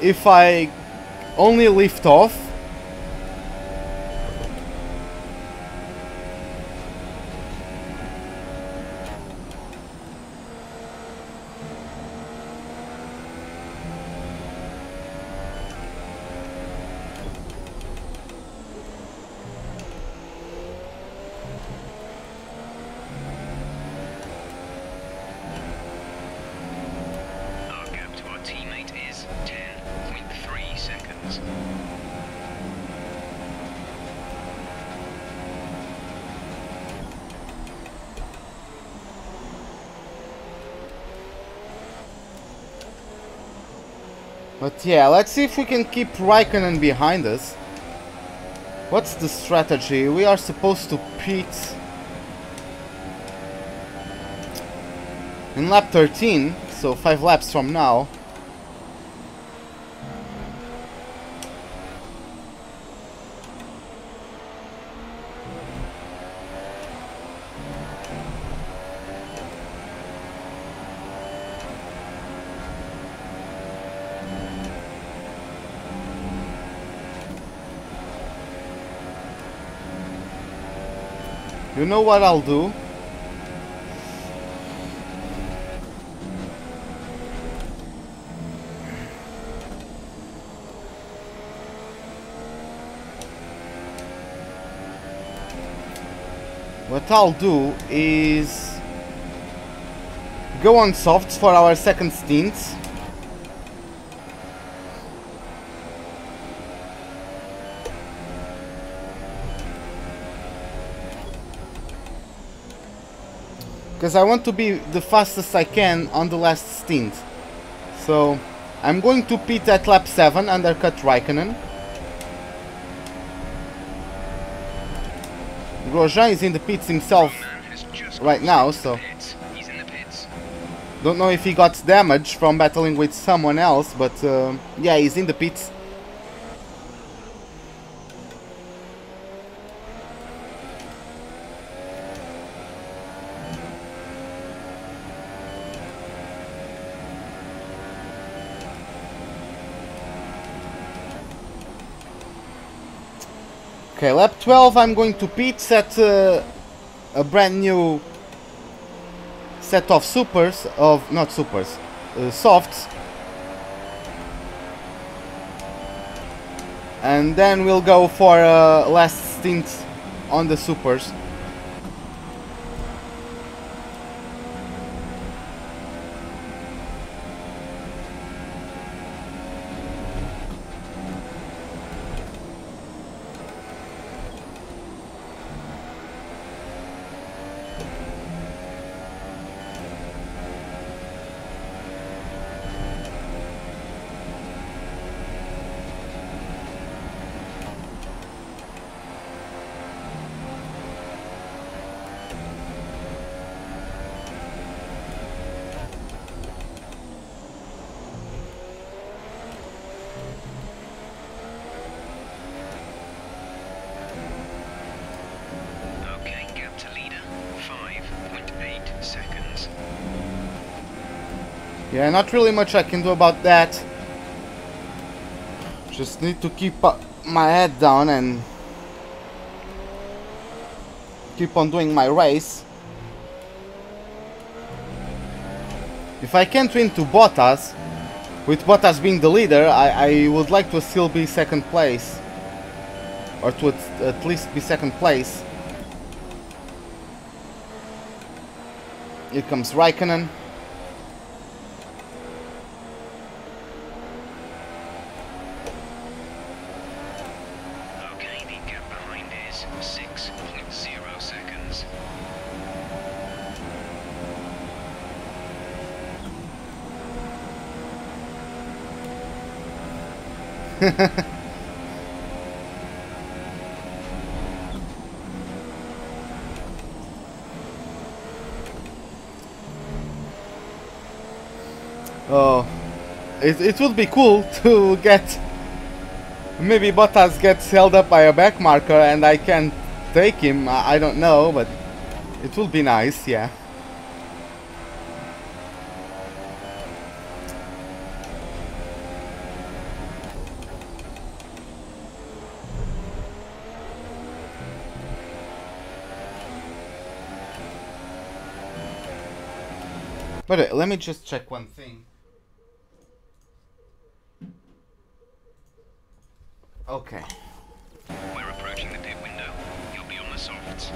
if I only lift off. But yeah, let's see if we can keep Raikkonen behind us. What's the strategy? We are supposed to pit. in lap 13, so 5 laps from now. You know what I'll do? What I'll do is go on softs for our second stint. Because I want to be the fastest I can on the last stint. So I'm going to pit at lap 7, undercut Raikkonen. Grosjean is in the pits himself right now, so don't know if he got damage from battling with someone else, but yeah, he's in the pits. Okay, lap 12 I'm going to pit, set a brand new set of supers, not supers, softs. And then we'll go for a last stint on the supers. Yeah, not really much I can do about that. Just need to keep my head down and keep on doing my race. If I can't win to Bottas, with Bottas being the leader, I would like to still be second place. Or to at least be second place. Here comes Raikkonen. Okay, the gap behind is 6.0 seconds. Oh, it would be cool to get, maybe Bottas gets held up by a back marker and I can take him, I don't know, but it will be nice, yeah. But let me just check one thing. Okay. We're approaching the pit window. You'll be on the softs.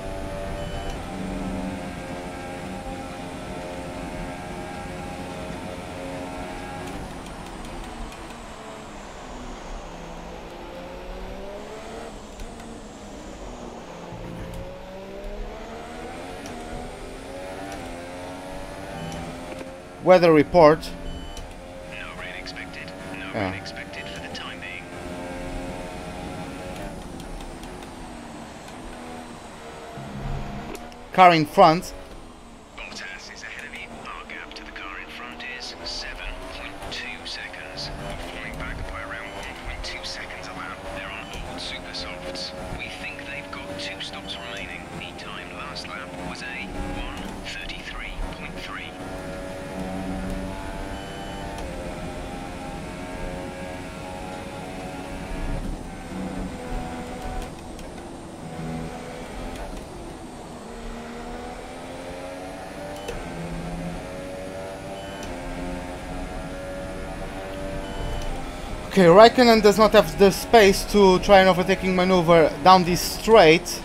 Weather report. No rain expected. No Yeah. rain expected for the time being. Car in front. Bottas is ahead of you. Our gap to stops remaining. Heat time last lap was a 1:33.3. Okay, Raikkonen does not have the space to try an overtaking maneuver down this straight.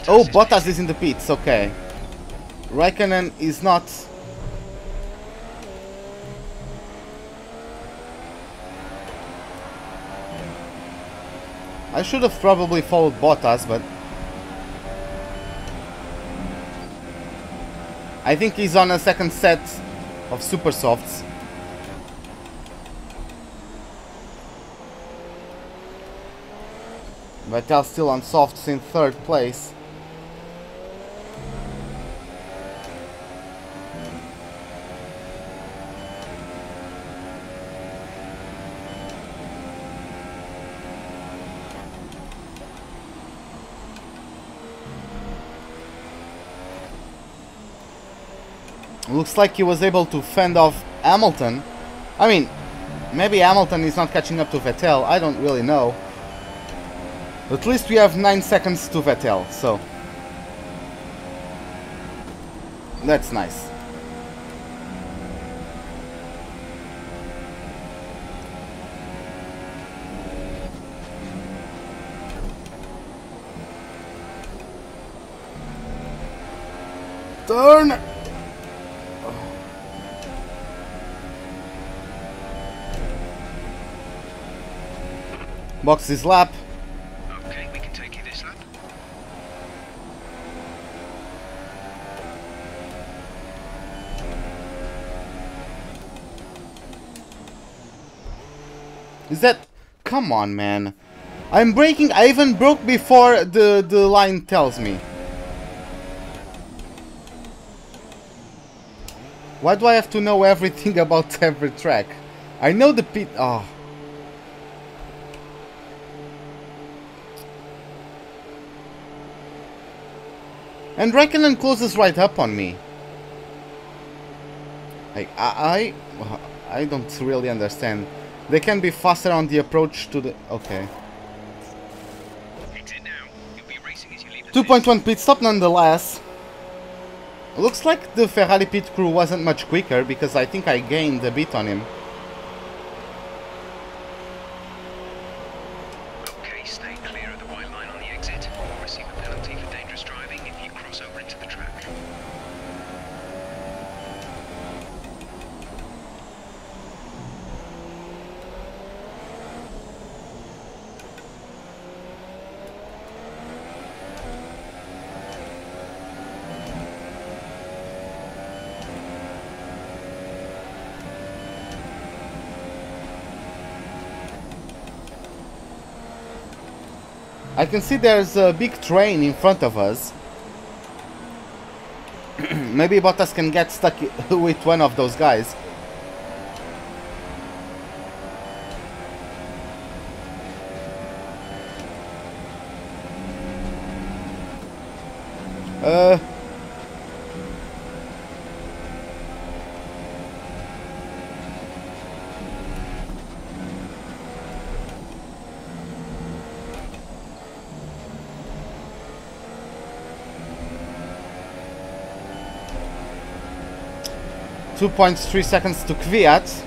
Oh, Bottas is in the pits, okay. Raikkonen is not... I should have probably followed Bottas, but... I think he's on a second set of super softs. Vettel still on softs in third place. Looks like he was able to fend off Hamilton. I mean, maybe Hamilton is not catching up to Vettel, I don't really know. At least we have 9 seconds to Vettel, so... that's nice. Turn! Box this lap. Okay, we can take you this lap. Is that... come on, man. I'm braking. I even broke before the line tells me. Why do I have to know everything about every track? I know the pit... oh. And Raikkonen closes right up on me. I don't really understand. They can be faster on the approach to the... okay. Exit now. You'll be racing as you leave the 2.1 pit stop nonetheless. Looks like the Ferrari pit crew wasn't much quicker because I think I gained a bit on him. Okay, stay clear of the white line on the exit. You'll receive a penalty for dangerous driving if you cross over into the track. I can see there's a big train in front of us. Maybe Bottas can get stuck with one of those guys. .3 seconds to Kvyat.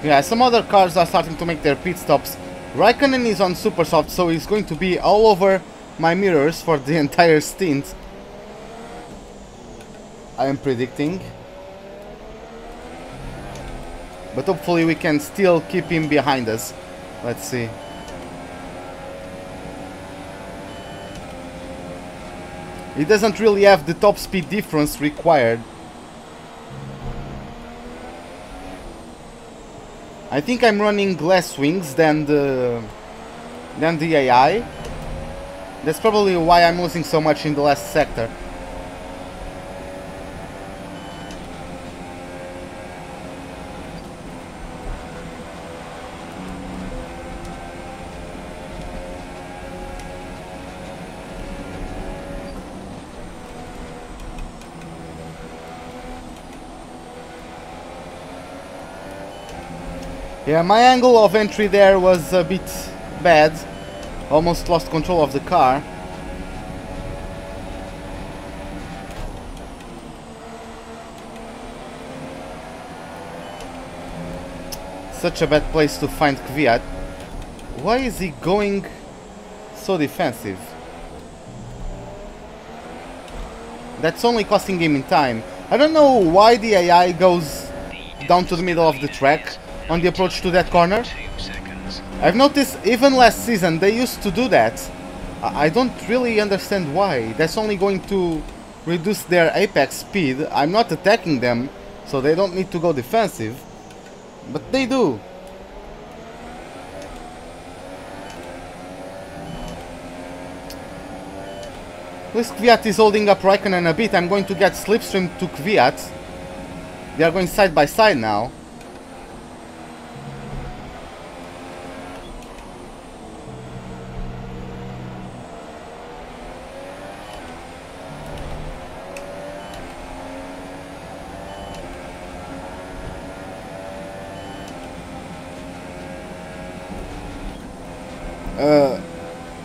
Yeah, some other cars are starting to make their pit stops. Raikkonen is on super soft, so he's going to be all over my mirrors for the entire stint. I am predicting. But hopefully we can still keep him behind us. Let's see. It doesn't really have the top speed difference required. I think I'm running less wings than the AI. That's probably why I'm losing so much in the last sector. Yeah, my angle of entry there was a bit bad. Almost lost control of the car. Such a bad place to find Kvyat. Why is he going so defensive? That's only costing him in time. I don't know why the AI goes down to the middle of the track on the approach to that corner. I've noticed even last season they used to do that. I don't really understand why. That's only going to reduce their apex speed. I'm not attacking them, so they don't need to go defensive. But they do. At least Kvyat is holding up Raikkonen a bit. I'm going to get slipstream to Kvyat. They are going side by side now.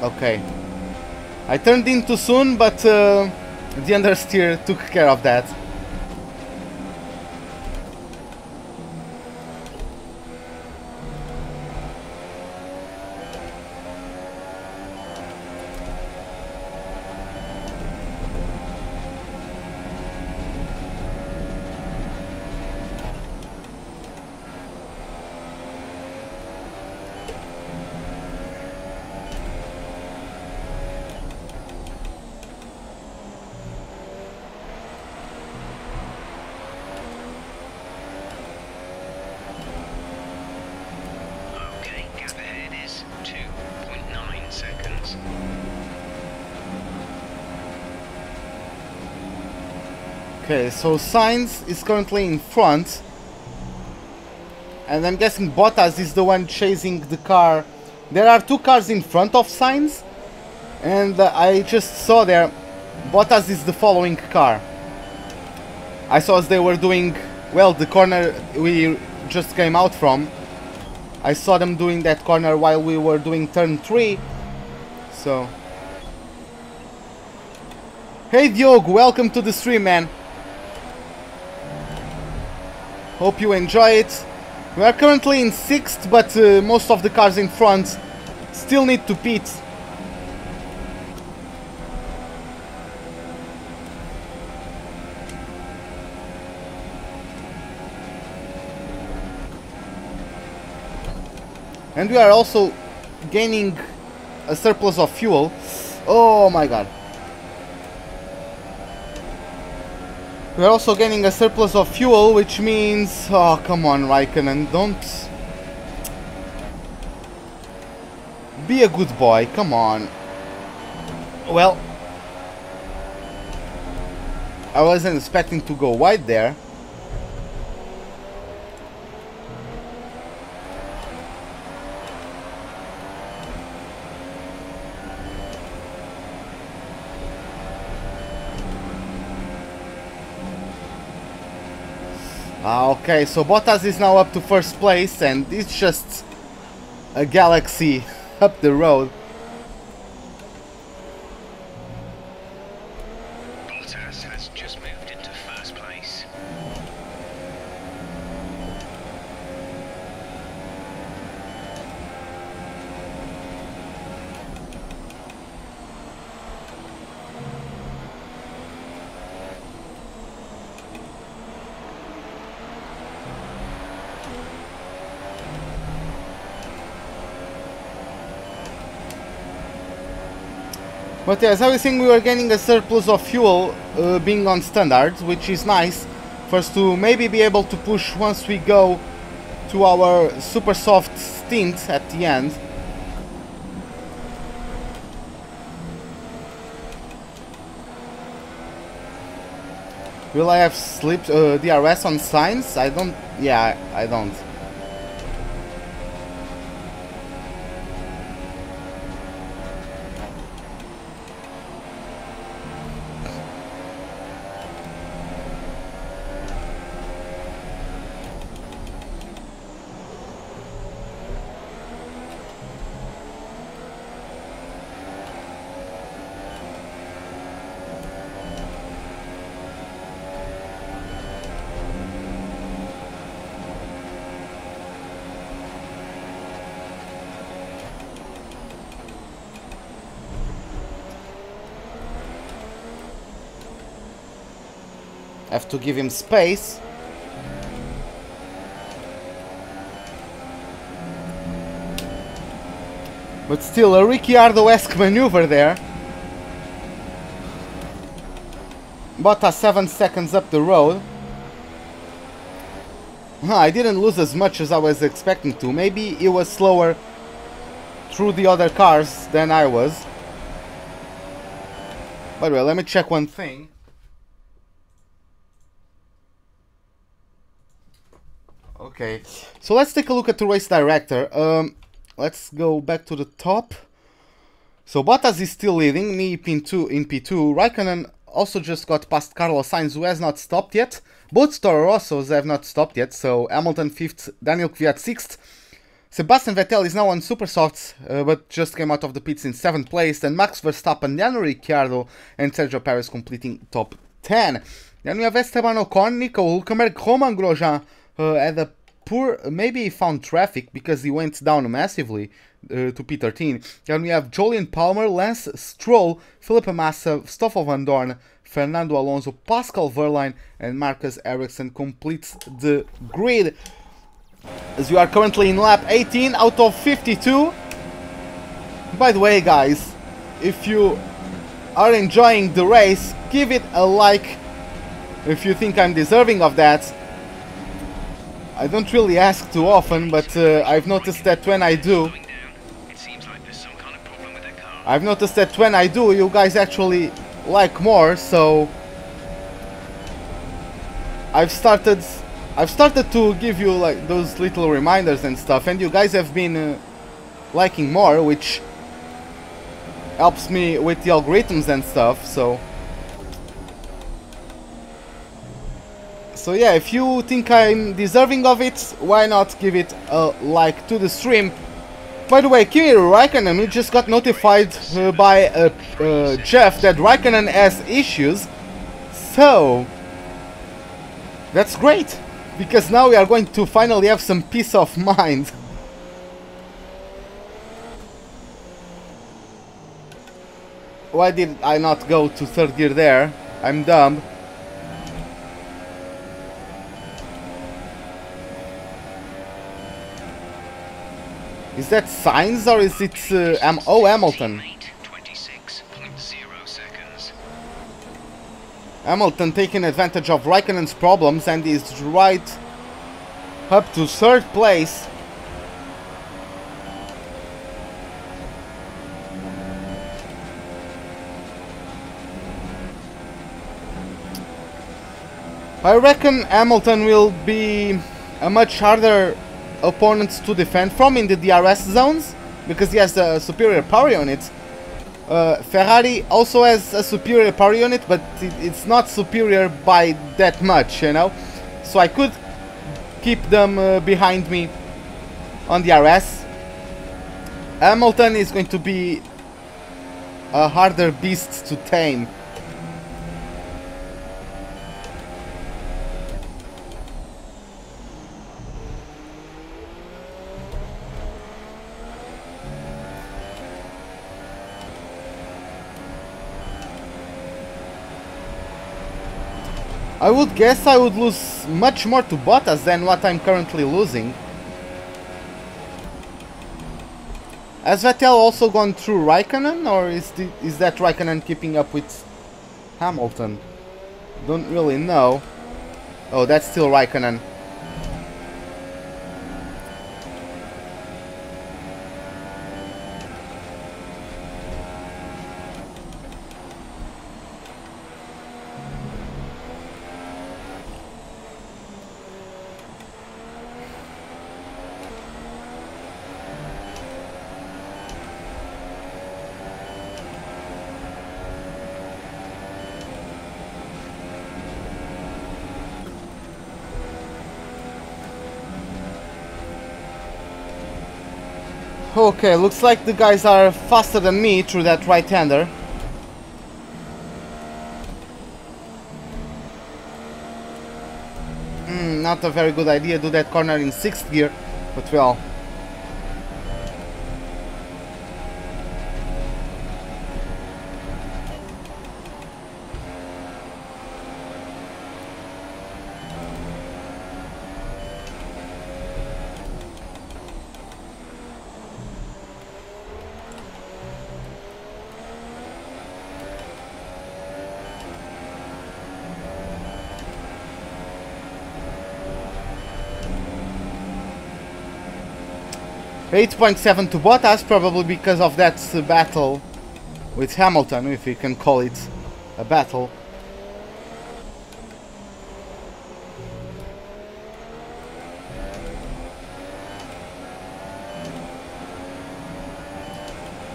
Okay. I turned in too soon, but the understeer took care of that. Okay, so Sainz is currently in front, and I'm guessing Bottas is the one chasing the car. There are two cars in front of Sainz, and I just saw there Bottas is the following car. I saw as they were doing, well, the corner we just came out from. I saw them doing that corner while we were doing turn 3, so... Hey Diogo, welcome to the stream, man. Hope you enjoy it. We are currently in 6th, but most of the cars in front still need to pit. And we are also gaining a surplus of fuel. Oh my god. We're also getting a surplus of fuel, which means... Oh, come on, Raikkonen, don't... Be a good boy, come on. Well... I wasn't expecting to go wide there. Okay, so Bottas is now up to first place, and it's just a galaxy up the road. Bottas has just moved into first place. But yeah, as I was saying, we were getting a surplus of fuel being on standard, which is nice for us to maybe be able to push once we go to our super soft stint at the end. Will I have slipped DRS on signs? I don't. Yeah, I don't. Have to give him space. But still, a Ricciardo-esque maneuver there. Bottas 7 seconds up the road. I didn't lose as much as I was expecting to. Maybe he was slower through the other cars than I was. By the way, let me check one thing. Okay, so let's take a look at the race director. Let's go back to the top. So Bottas is still leading, me in P2. Raikkonen also just got past Carlos Sainz, who has not stopped yet. Both Toro Rossos have not stopped yet, so Hamilton 5th, Daniel Kvyat 6th. Sebastian Vettel is now on super softs, but just came out of the pits in 7th place. Then Max Verstappen, Daniel Ricciardo and Sergio Perez completing top 10. Then we have Esteban Ocon, Nico Hülkenberg, Romain Grosjean had a poor, maybe he found traffic because he went down massively to P13. Then we have Jolyon Palmer, Lance Stroll, Felipe Massa, Stoffel Van Dorn, Fernando Alonso, Pascal Wehrlein and Marcus Ericsson completes the grid. As we are currently in lap 18 out of 52. By the way, guys, if you are enjoying the race, give it a like if you think I'm deserving of that. I don't really ask too often, but I've noticed that when I do, you guys actually like more, so I've started to give you like those little reminders and stuff, and you guys have been liking more, which helps me with the algorithms and stuff, so yeah, if you think I'm deserving of it, why not give it a like to the stream. By the way, Kimi Raikkonen, we just got notified by Jeff that Raikkonen has issues, so that's great, because now we are going to finally have some peace of mind. Why did I not go to 3rd gear there? I'm dumb. Is that Sainz or is it Hamilton? Hamilton taking advantage of Raikkonen's problems and is right up to 3rd place. I reckon Hamilton will be a much harder opponents to defend from in the DRS zones because he has a superior power unit. Ferrari also has a superior power unit, but it's not superior by that much, you know, so I could keep them behind me on DRS. Hamilton is going to be a harder beast to tame. I would guess I would lose much more to Bottas than what I'm currently losing. Has Vettel also gone through Raikkonen, or is that Raikkonen keeping up with Hamilton? Don't really know. Oh, that's still Raikkonen. Okay, looks like the guys are faster than me through that right-hander. Not a very good idea, do that corner in 6th gear, but well. .7 to Bottas, probably because of that battle with Hamilton, if you can call it a battle.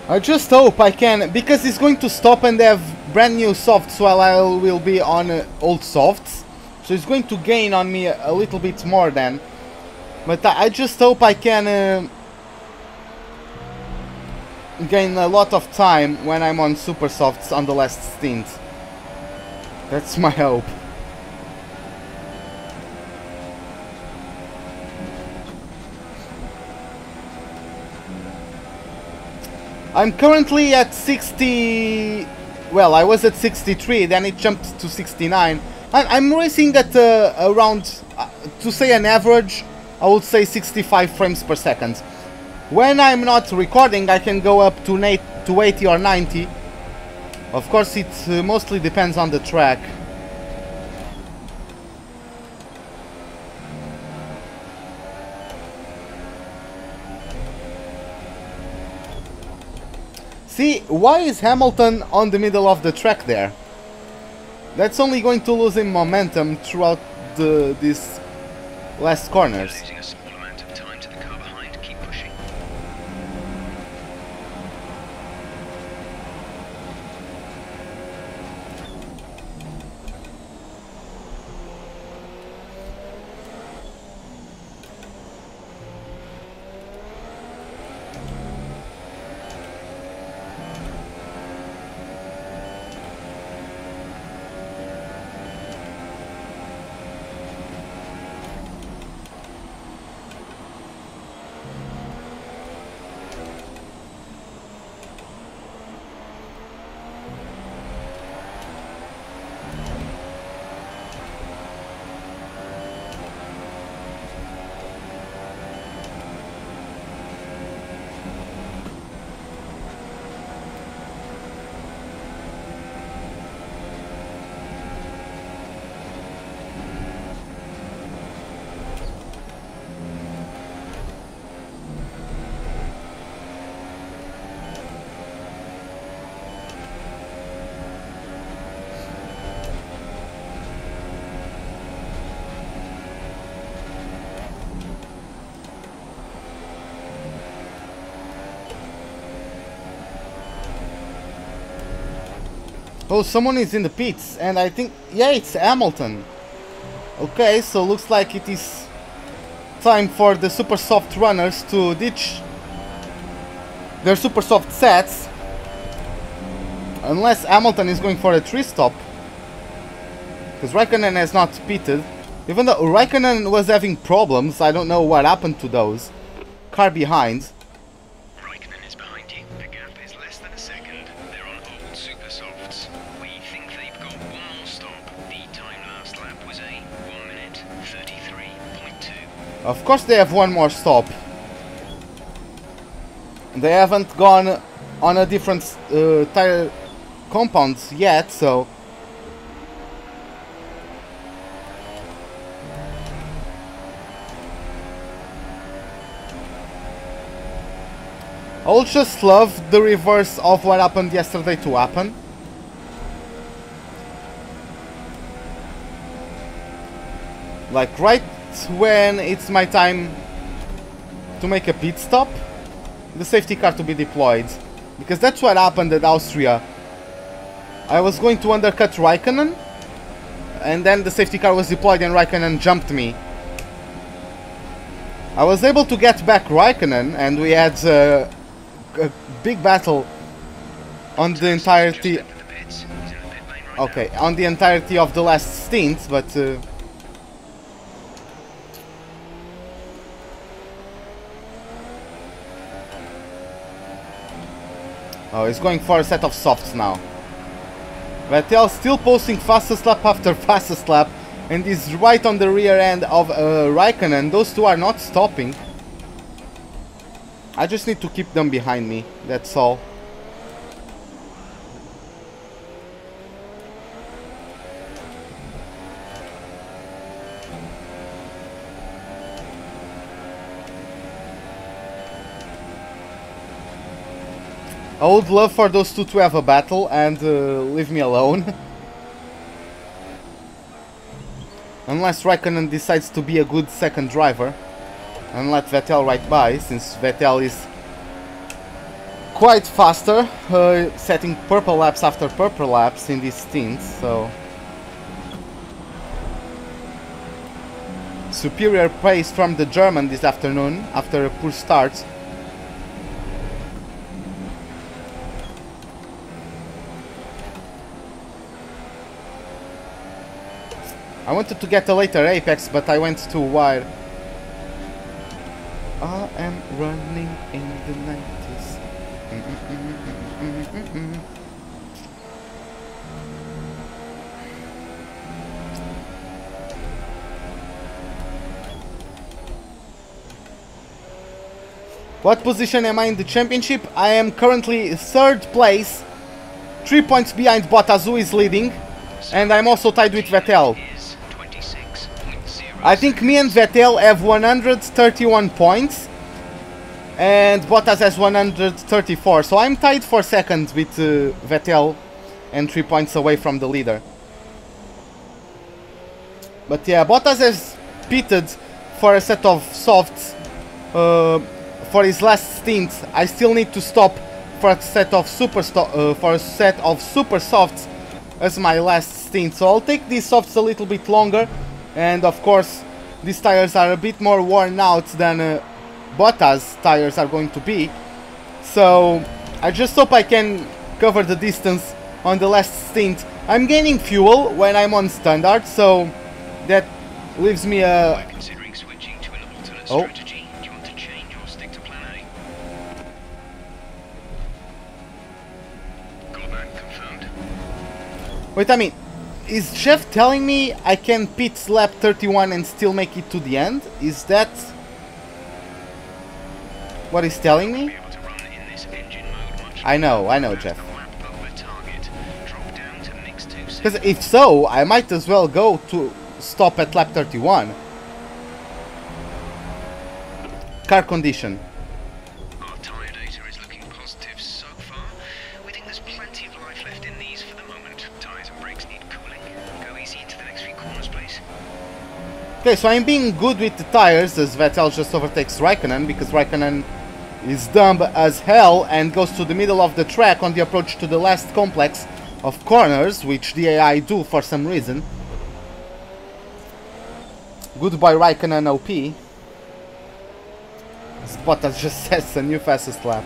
I just hope I can, because he's going to stop and have brand new softs while I will be on old softs. So he's going to gain on me a little bit more then. But I just hope I can gain a lot of time when I'm on super softs on the last stint. That's my hope. I'm currently at 60... Well, I was at 63, then it jumped to 69. I'm racing at around, to say an average, I would say 65 frames per second. When I'm not recording, I can go up to 80 or 90. Of course, it mostly depends on the track. See, why is Hamilton on the middle of the track there? That's only going to lose him momentum throughout these last corners. Oh, someone is in the pits, and I think, yeah, it's Hamilton. Okay, so looks like it is time for the super soft runners to ditch their super soft sets. Unless Hamilton is going for a 3-stop. Because Raikkonen has not pitted. Even though Raikkonen was having problems, I don't know what happened to those. Car behind. Of course they have one more stop. They haven't gone on a different tire compound yet, so I would just love the reverse of what happened yesterday to happen. Like right when it's my time to make a pit stop, the safety car to be deployed. Because that's what happened at Austria. I was going to undercut Raikkonen, and then the safety car was deployed and Raikkonen jumped me. I was able to get back Raikkonen, and we had a big battle on the entirety. Okay, on the entirety of the last stint, but oh, he's going for a set of softs now. Vettel still posting fastest lap after fastest lap, and is right on the rear end of Raikkonen. Those two are not stopping. I just need to keep them behind me, that's all. I would love for those two to have a battle and leave me alone. Unless Raikkonen decides to be a good second driver and let Vettel right by, since Vettel is quite faster, setting purple laps after purple laps in these stints, so superior pace from the German this afternoon after a poor start. I wanted to get a later apex, but I went too wide. I am running in the 90s. What position am I in the championship? I am currently 3rd place, 3 points behind Bottas, who is leading, and I'm also tied with Vettel. I think me and Vettel have 131 points, and Bottas has 134, so I'm tied for 2nd with Vettel and 3 points away from the leader. But yeah, Bottas has pitted for a set of softs for his last stint. I still need to stop for a set of super softs as my last stint, so I'll take these softs a little bit longer. And of course, these tires are a bit more worn out than Bottas' tires are going to be. So I just hope I can cover the distance on the last stint. I'm gaining fuel when I'm on standard, so that leaves me a... Considering switching to an alternate Oh. strategy, do you want to change or stick to plan A? Got that confirmed. Wait, I mean, is Jeff telling me I can pit lap 31 and still make it to the end? Is that what he's telling me? Be able to run in this engine mode much I know, Jeff. lap over target. Drop down to mix 2 Because if so, I might as well go to stop at lap 31. Car condition. Our tyre data is looking positive so far. We think there's plenty of life left in these for the moment. Tyres and brakes need cooling. Go easy into the next few corners, please. Okay, so I'm being good with the tires as Vettel just overtakes Raikkonen, because Raikkonen is dumb as hell and goes to the middle of the track on the approach to the last complex of corners, which the AI do for some reason. Goodbye Raikkonen OP. Bottas just sets a new fastest lap.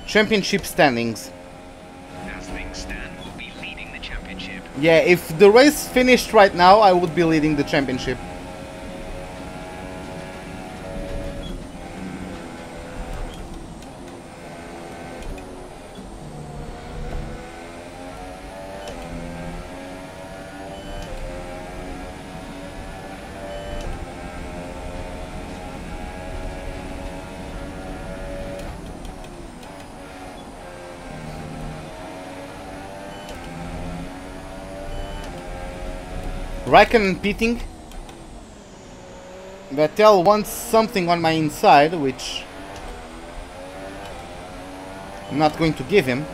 Championship standings. As things stand, we'll be leading the championship Yeah, if the race finished right now, I would be leading the championship. Raikkonen pitting. Vettel wants something on my inside, which I'm not going to give him.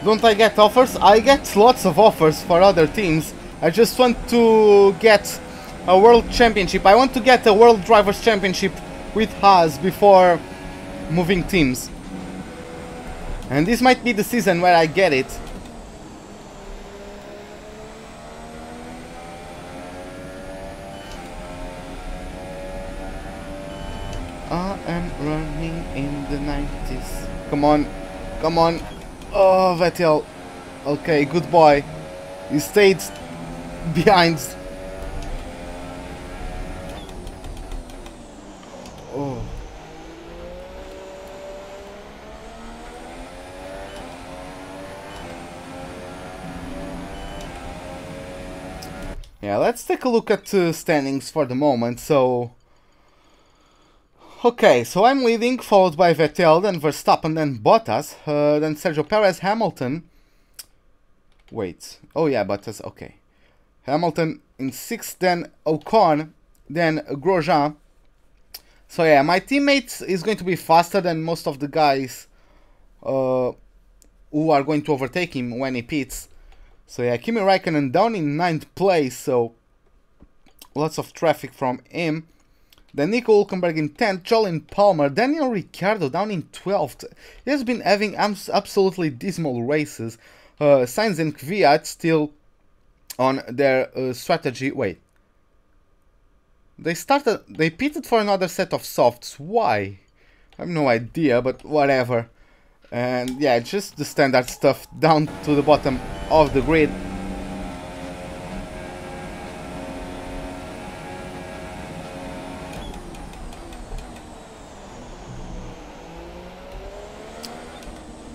Don't I get offers? I get lots of offers for other teams. I just want to get a World Championship. I want to get a World Drivers' Championship with Haas before moving teams. And this might be the season where I get it. I am running in the 90s. Come on. Come on. Oh, Vettel. Okay, good boy. You stayed behind. Oh. Yeah, let's take a look at standings for the moment. So, okay, so I'm leading, followed by Vettel, then Verstappen, then Bottas, then Sergio Perez, Hamilton. Wait, oh yeah, Bottas, okay. Hamilton in 6th, then Ocon, then Grosjean. So yeah, my teammate is going to be faster than most of the guys who are going to overtake him when he pits. So yeah, Kimi Raikkonen down in 9th place, so lots of traffic from him. Then Nico Hülkenberg in 10th, Jolyon Palmer, Daniel Ricciardo down in 12th. He has been having absolutely dismal races. Sainz and Kvyat still on their strategy. Wait. They pitted for another set of softs. Why? I have no idea, but whatever. And yeah, just the standard stuff down to the bottom of the grid.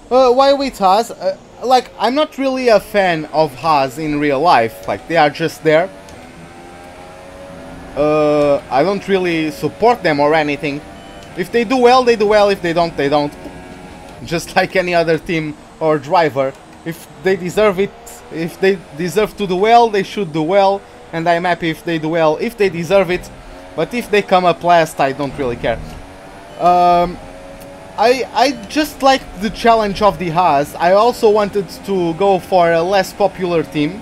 Why with Haas? Like, I'm not really a fan of Haas in real life. Like, they are just there. I don't really support them or anything. If they do well, they do well. If they don't, they don't. Just like any other team or driver. If they deserve it, if they deserve to do well, they should do well. And I'm happy if they do well, if they deserve it. But if they come up last, I don't really care. I just liked the challenge of the Haas. I also wanted to go for a less popular team,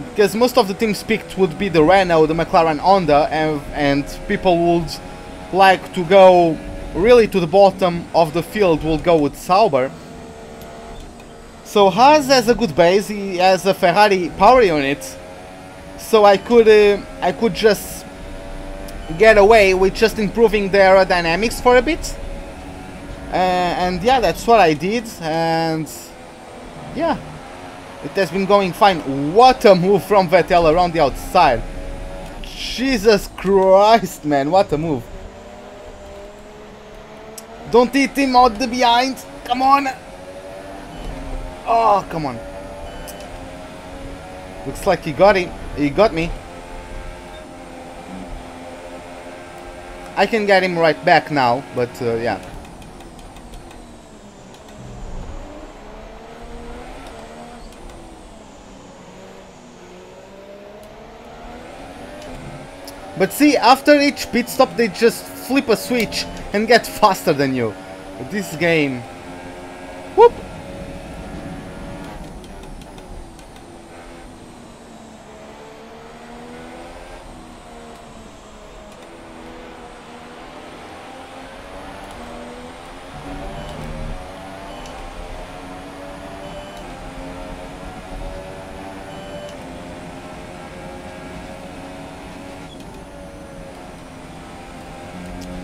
because most of the teams picked would be the Renault, the McLaren, Honda, and people would like to go really to the bottom of the field, will go with Sauber. So Haas has a good base, he has a Ferrari power unit, so I could just get away with just improving the aerodynamics for a bit. And yeah, that's what I did, and yeah, it has been going fine. What a move from Vettel around the outside. Jesus Christ, man, what a move. Don't hit him out the behind. Come on. Oh, come on. Looks like he got him. He got me. I can get him right back now, but yeah. But see, after each pit stop they just flip a switch and get faster than you. This game... Whoop!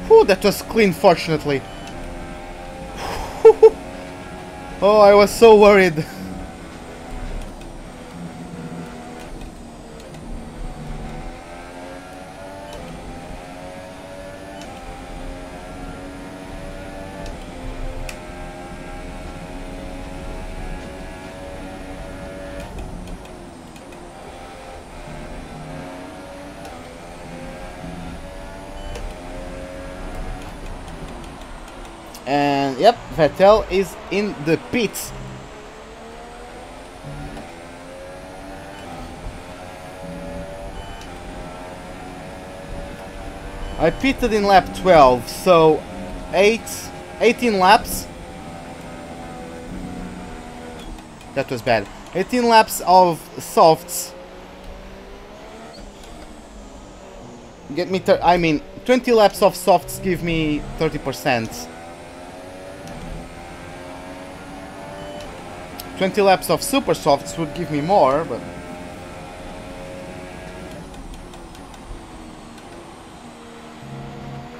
Whew, that was clean, fortunately. Oh, I was so worried. And yep, Vettel is in the pits. I pitted in lap 12, so 18 laps. That was bad. 18 laps of softs. Get me, I mean, 20 laps of softs give me 30%. 20 laps of super softs would give me more, but...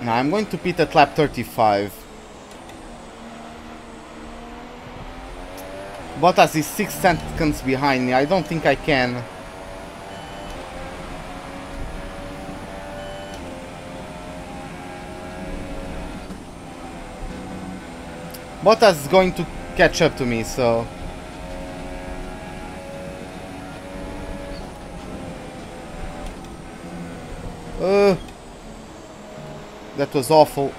Now I'm going to pit at lap 35. Bottas is 6 seconds behind me. I don't think I can. Bottas is going to catch up to me, so... That was awful.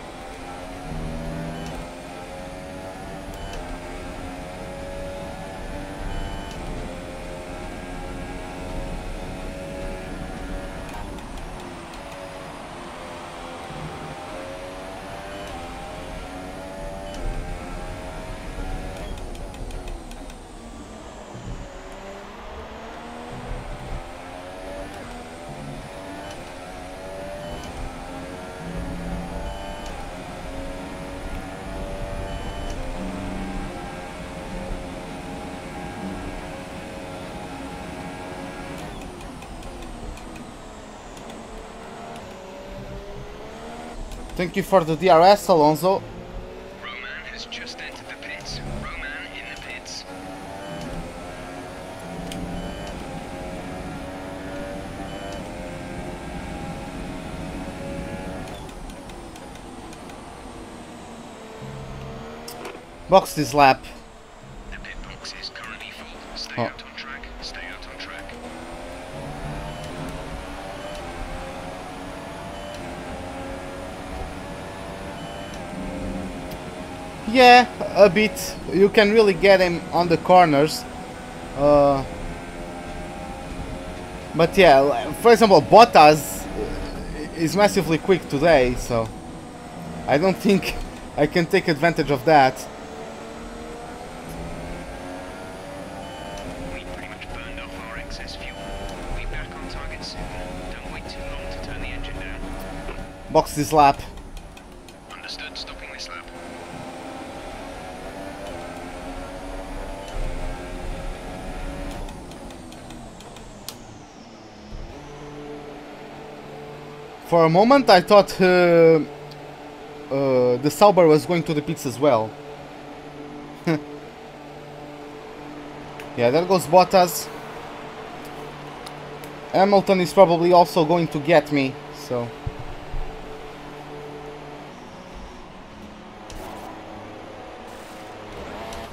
Thank you for the DRS, Alonso. Roman has just entered the pits. Roman in the pits. Box this lap. The pit box is currently full. Stay out on track. Stay out on track. Yeah, a bit. You can really get him on the corners. But yeah, for example, Bottas is massively quick today, so I don't think I can take advantage of that. We pretty much burned off our excess fuel. We'll be back on target soon. Don't wait too long to turn the engine down. Box this lap. Understood. Stopping this lap. For a moment I thought the Sauber was going to the pits as well. Yeah, there goes Bottas. Hamilton is probably also going to get me, so...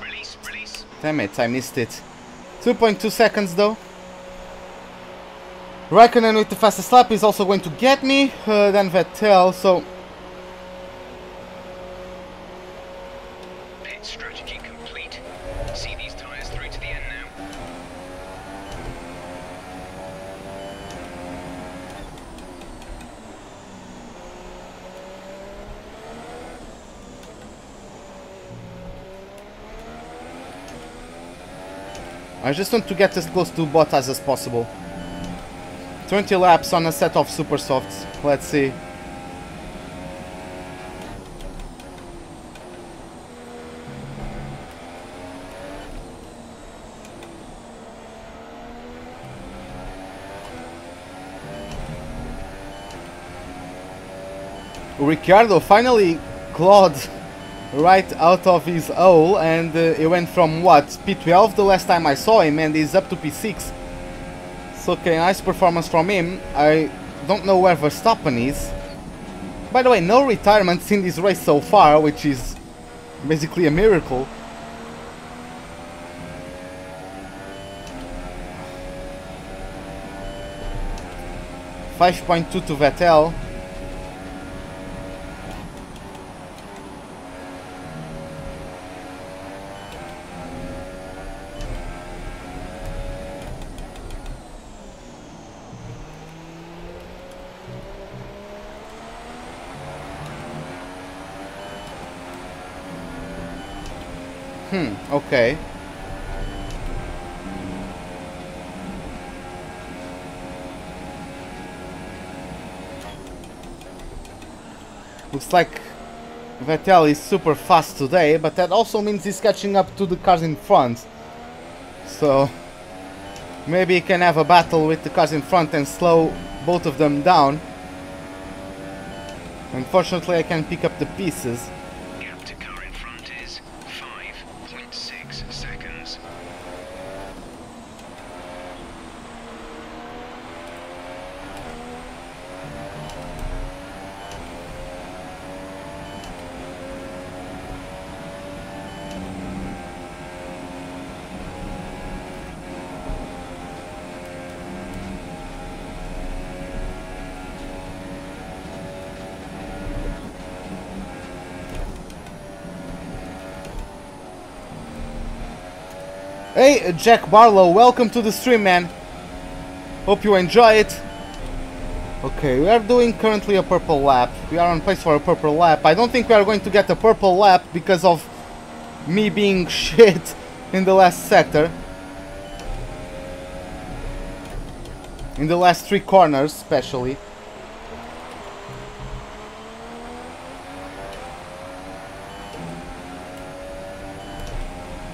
Release, release. Damn it, I missed it. 2.2 seconds though. Raikkonen with the fastest lap is also going to get me, then Vettel, so... Pit strategy complete. See these tyres through to the end now. I just want to get as close to Bottas as possible. 20 laps on a set of super softs. Let's see. Ricciardo finally clawed right out of his hole, and he went from what, P12 the last time I saw him, and he's up to P6. So okay, nice performance from him. I don't know where Verstappen is. By the way, no retirements in this race so far, which is basically a miracle. .2 to Vettel. Okay. Looks like Vettel is super fast today, but that also means he's catching up to the cars in front. So maybe he can have a battle with the cars in front and slow both of them down. Unfortunately, I can pick up the pieces. Gap to car in front is 5.6 seconds. Hey, Jack Barlow, welcome to the stream, man. Hope you enjoy it. Okay, we are doing currently a purple lap. We are on pace for a purple lap. I don't think we are going to get a purple lap because of me being shit in the last sector. In the last 3 corners, especially.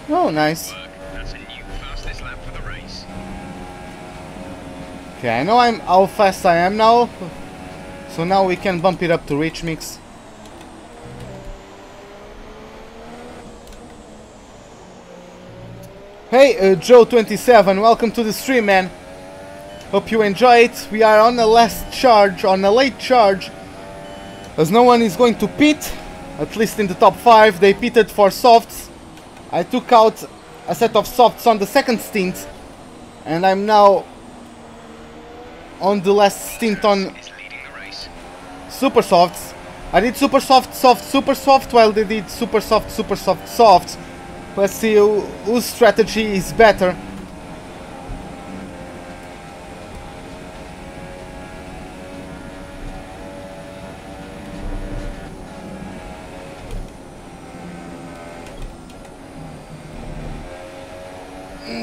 Oh, nice. That's a new fastest lap for the race. Okay, I know how fast I am now, so now we can bump it up to Rich Mix. Hey, Joe27, welcome to the stream, man. Hope you enjoy it. We are on a last charge, on a late charge, as no one is going to pit, at least in the top 5. They pitted for softs. I took out a set of softs on the second stint, and I'm now on the last stint on super softs. I did super soft, soft, super soft, while they did super soft, soft. Let's see whose strategy is better.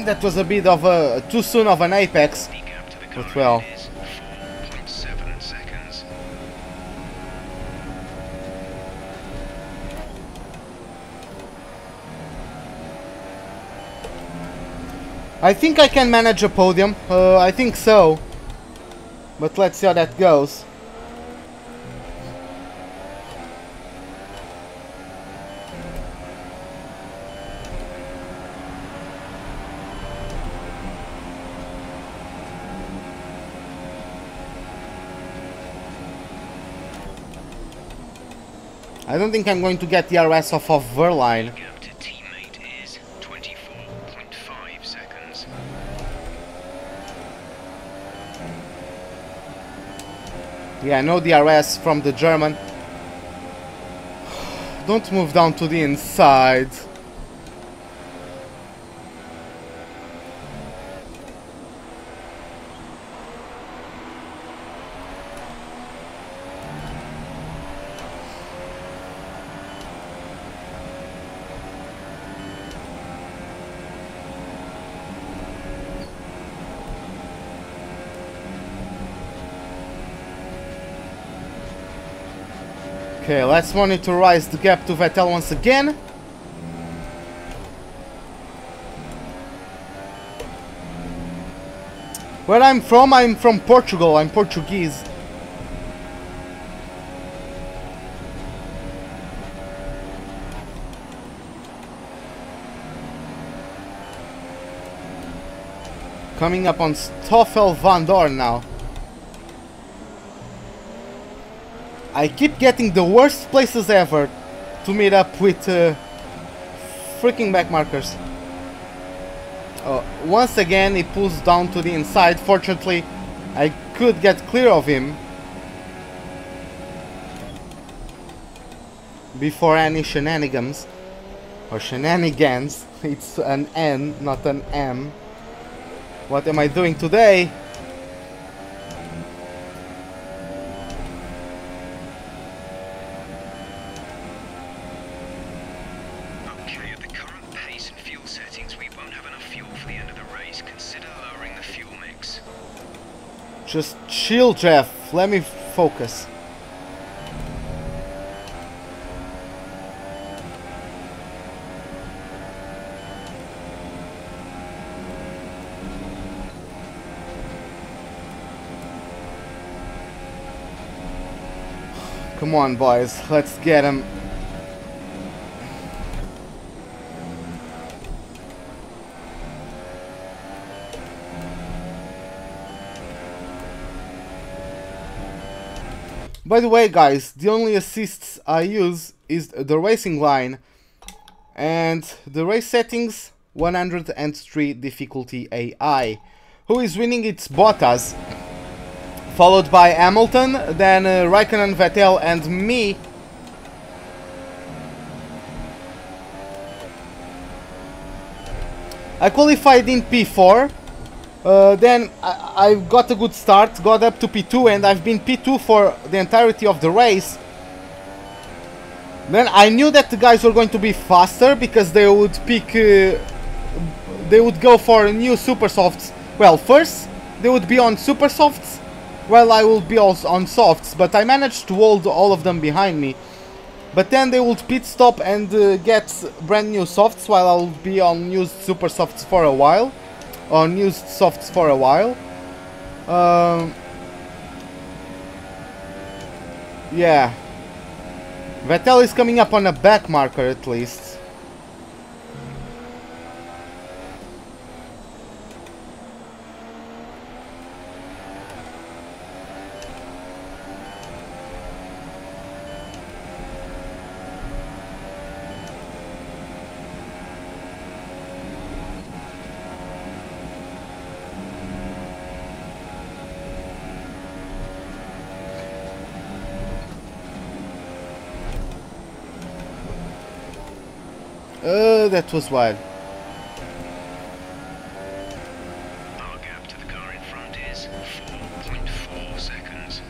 That was a bit of a too soon of an apex, but well. I think I can manage a podium. I think so, but let's see how that goes. I don't think I'm going to get the RS off of Verline. Gap to teammate is 24.5 seconds. Yeah, I know the RS from the German. Don't move down to the inside. Okay, let's monitorize the gap to Vettel once again. Where I'm from Portugal. I'm Portuguese. Coming up on Stoffel van Dorn now. I keep getting the worst places ever to meet up with freaking back markers. Once again he pulls down to the inside. Fortunately I could get clear of him before any shenanigans. Or shenanigans. It's an N, not an M. What am I doing today? Okay, at the current pace and fuel settings, we won't have enough fuel for the end of the race. Consider lowering the fuel mix. Just chill, Jeff. Let me focus. Come on, boys, let's get him. By the way, guys, the only assists I use is the racing line and the race settings 103 difficulty AI. Who is winning? It's Bottas, followed by Hamilton, then Raikkonen, Vettel and me. I qualified in P4, then I got a good start, got up to P2 and I've been P2 for the entirety of the race. Then I knew that the guys were going to be faster because they would pick, they would go for new super softs. Well, first they would be on super softs, while I will be also on softs, but I managed to hold all of them behind me. But then they would pit stop and get brand new softs, while I'll be on used super softs for a while. On used softs for a while. Yeah. Vettel is coming up on a back marker at least. That was wild. Our gap to the car in front is 4.4 seconds.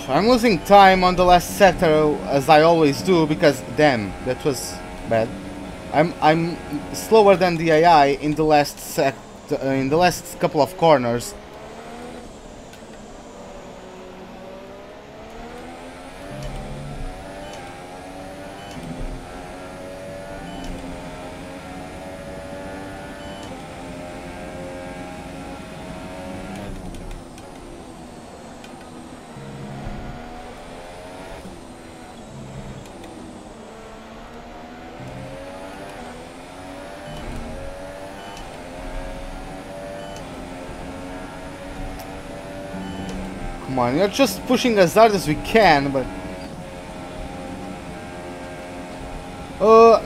I'm losing time on the last sector as I always do because damn, that was bad. I'm slower than the AI in the last couple of corners. Come on, you're just pushing as hard as we can, but...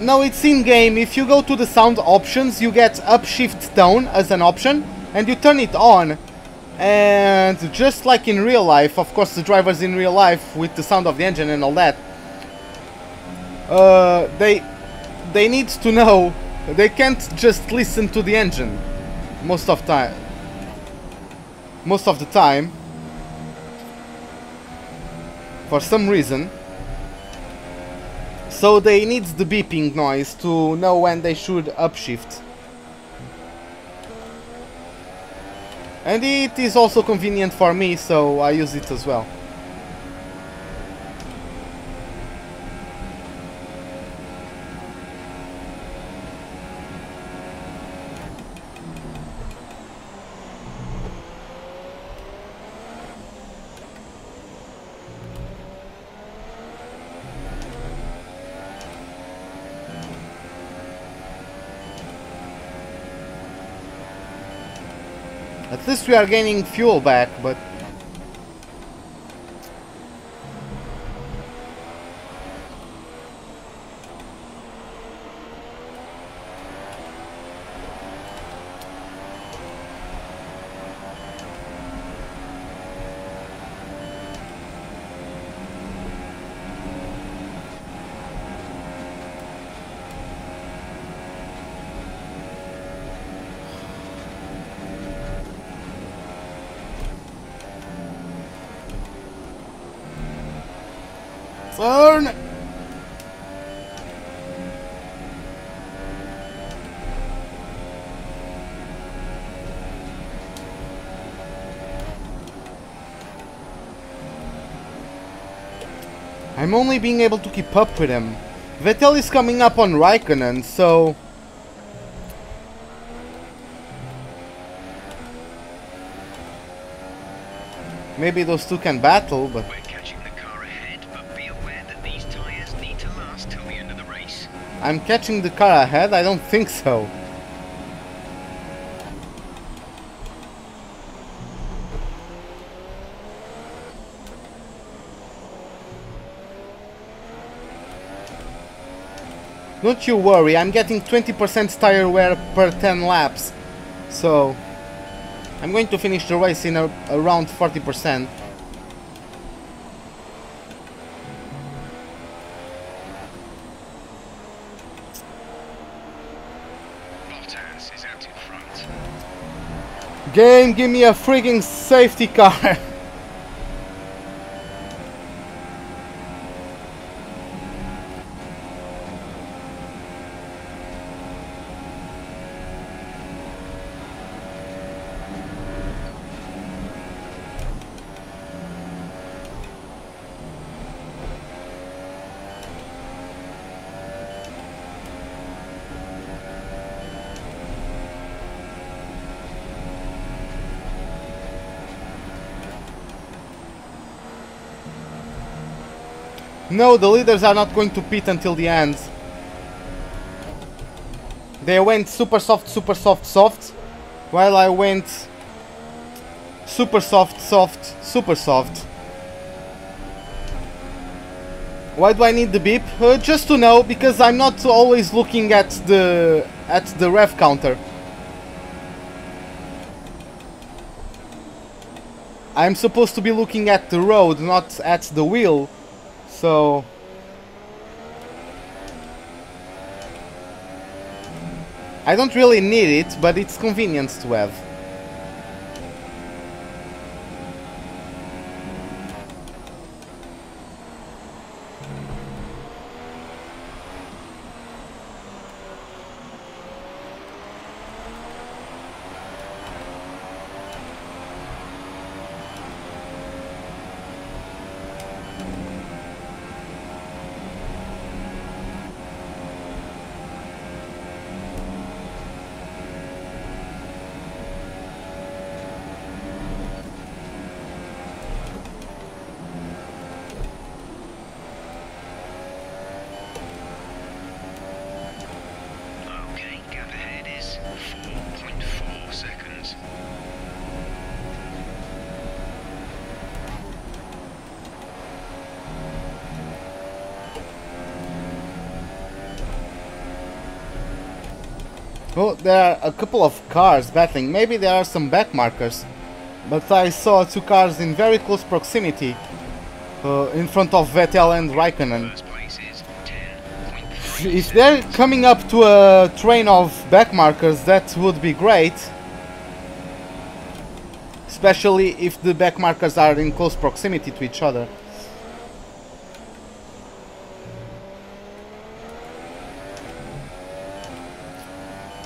no, it's in-game. If you go to the sound options, you get upshift tone as an option, and you turn it on. And just like in real life, of course the drivers in real life, with the sound of the engine and all that, they need to know, they can't just listen to the engine. most of the time for some reason. So they need the beeping noise to know when they should upshift. And it is also convenient for me, so I use it as well. At least we are gaining fuel back, but... Turn! I'm only being able to keep up with him. Vettel is coming up on Raikkonen, so... maybe those two can battle, but... I'm catching the car ahead? I don't think so. Don't you worry, I'm getting 20% tire wear per 10 laps. So I'm going to finish the race in around 40%. Game, give me a freaking safety car. No, the leaders are not going to pit until the end. They went super soft, soft, while I went super soft, super soft. Why do I need the beep? Just to know, because I'm not always looking at the rev counter. I'm supposed to be looking at the road, not at the wheel. So I don't really need it, but it's convenient to have. Oh, there are a couple of cars battling. Maybe there are some back markers. But I saw two cars in very close proximity in front of Vettel and Raikkonen. If they're coming up to a train of back markers, that would be great. especially if the back markers are in close proximity to each other.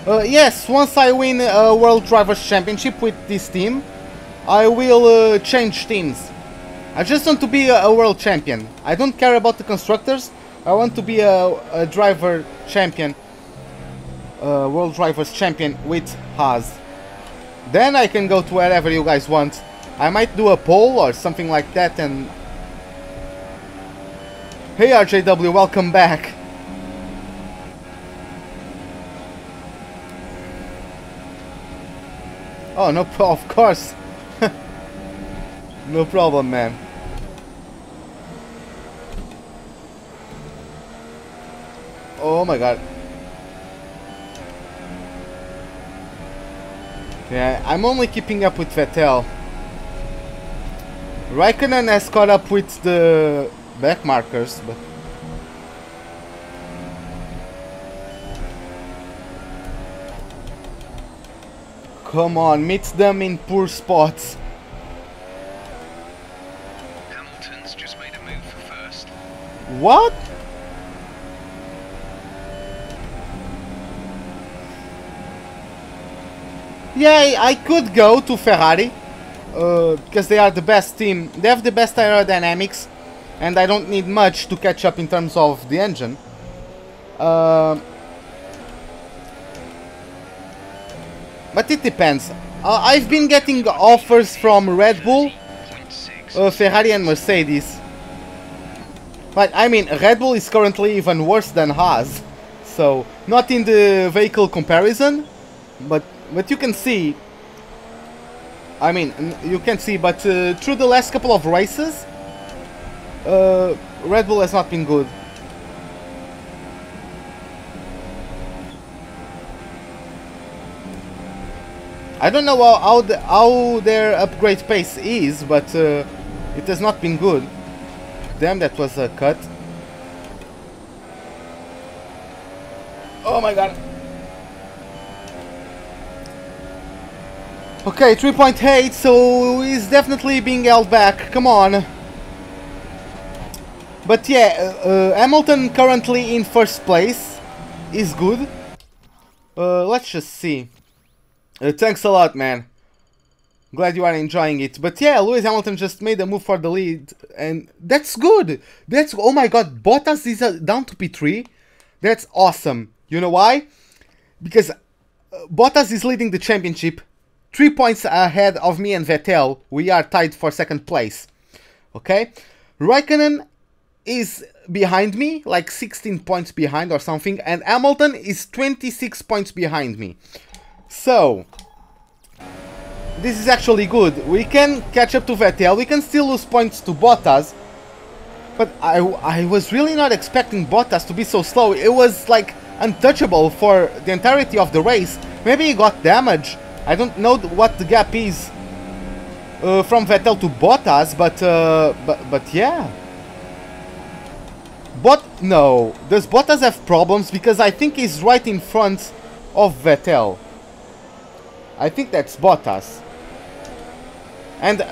Yes, once I win a World Drivers' Championship with this team, I will change teams. I just want to be a world champion. I don't care about the constructors. I want to be a driver champion, World Drivers Champion with Haas. Then I can go to wherever you guys want. I might do a poll or something like that and... Hey RJW, welcome back. Oh, no, of course. No problem, man. Oh my god. Yeah, I'm only keeping up with Vettel. Raikkonen has caught up with the back markers, but... Come on, meet them in poor spots. Hamilton's just made a move for first. What? Yeah, I could go to Ferrari because they are the best team. They have the best aerodynamics and I don't need much to catch up in terms of the engine. But it depends. I've been getting offers from Red Bull, Ferrari and Mercedes. But I mean, Red Bull is currently even worse than Haas. So, not in the vehicle comparison, but you can see. I mean, you can see, but through the last couple of races, Red Bull has not been good. I don't know how their upgrade pace is, but it has not been good. Damn, that was a cut. Oh my god. Okay, 3.8, so he's definitely being held back. Come on. But yeah, Hamilton currently in first place is good. Let's just see. Thanks a lot, man. Glad you are enjoying it. But yeah, Lewis Hamilton just made a move for the lead, and that's good. That's, oh my god, Bottas is down to P3. That's awesome. You know why? Because Bottas is leading the championship, 3 points ahead of me and Vettel. We are tied for second place. Okay? Raikkonen is behind me, like 16 points behind or something, and Hamilton is 26 points behind me. So, this is actually good. We can catch up to Vettel. We can still lose points to Bottas. But I was really not expecting Bottas to be so slow. It was like untouchable for the entirety of the race. Maybe he got damage. I don't know what the gap is from Vettel to Bottas, but yeah. No, does Bottas have problems? Because I think he's right in front of Vettel. I think that's Bottas. And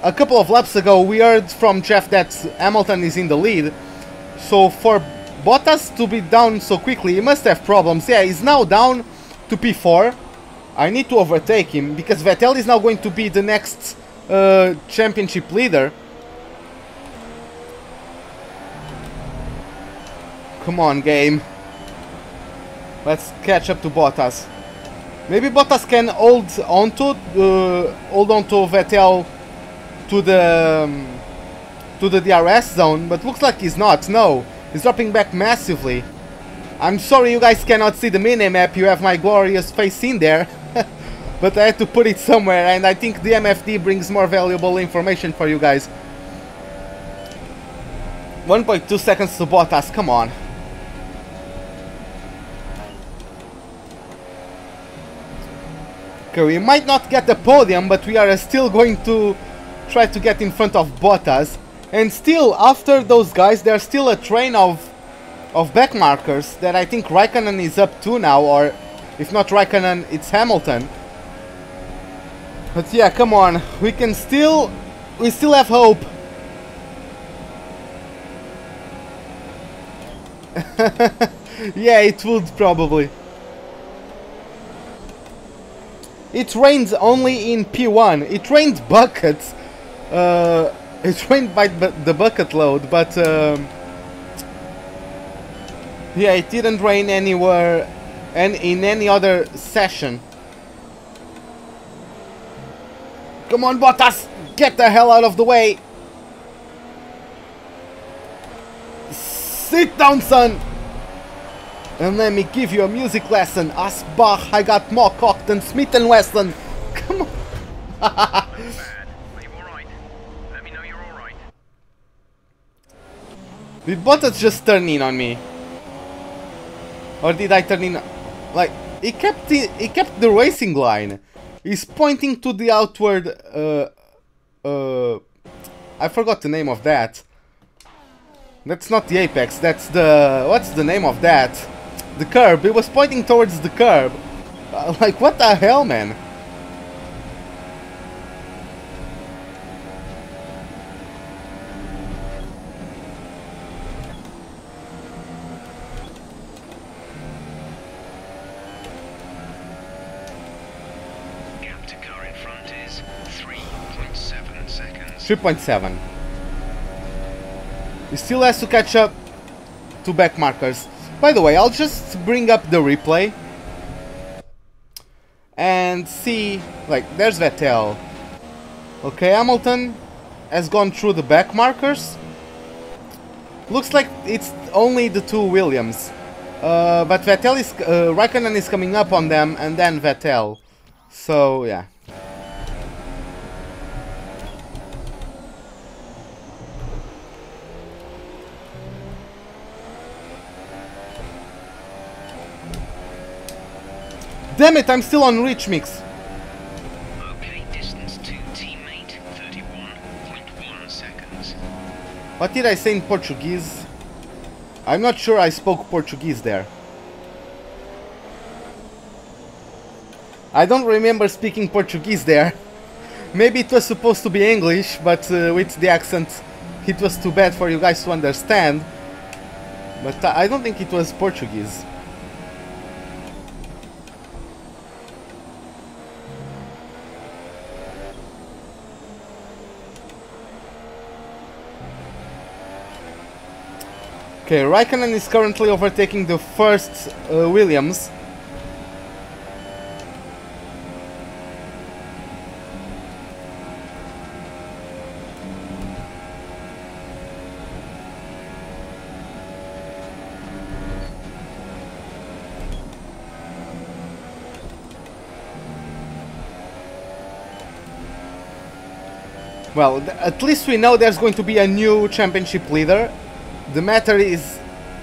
a couple of laps ago we heard from Jeff that Hamilton is in the lead. So for Bottas to be down so quickly, he must have problems. Yeah, he's now down to P4. I need to overtake him because Vettel is now going to be the next championship leader. Come on, game. Let's catch up to Bottas. Maybe Bottas can hold on to Vettel to the DRS zone, but looks like he's not. No, he's dropping back massively. I'm sorry you guys cannot see the minimap. You have my glorious face in there, but I had to put it somewhere, and I think the MFD brings more valuable information for you guys. 1.2 seconds to Bottas. Come on. Okay, we might not get the podium, but we are still going to try to get in front of Bottas. And still, after those guys, there's still a train of back markers that I think Raikkonen is up to now, or if not Raikkonen, it's Hamilton. But yeah, come on, we still have hope. Yeah, it would probably. It rains only in P1. It rained buckets. It rained by the bucket load, but yeah, it didn't rain anywhere and in any other session. Come on, Bottas! Get the hell out of the way! Sit down, son! And let me give you a music lesson. Asbach, I got more cock than Smith & Wesson. Come on. Bad. Are you alright? Let me know you're alright. Did Bottas just turn in on me? Or did I turn in? Like, he kept the racing line. He's pointing to the outward, I forgot the name of that. That's not the apex, that's the... what's the name of that? The curb. He was pointing towards the curb. Like, what the hell, man? Gap to car in front is 3.7 seconds. 3.7. He still has to catch up to back markers. By the way, I'll just bring up the replay and see, like, there's Vettel. Okay, Hamilton has gone through the back markers. Looks like it's only the two Williams. But Vettel is, Raikkonen is coming up on them, and then Vettel. So, yeah. Damn it, I'm still on Rich Mix. Okay, distance to teammate 31.1 seconds. What did I say in Portuguese? I'm not sure I spoke Portuguese there. I don't remember speaking Portuguese there. Maybe it was supposed to be English, but with the accent it was too bad for you guys to understand. But I don't think it was Portuguese. Okay, Raikkonen is currently overtaking the first Williams. Well, at least we know there's going to be a new championship leader. The matter is,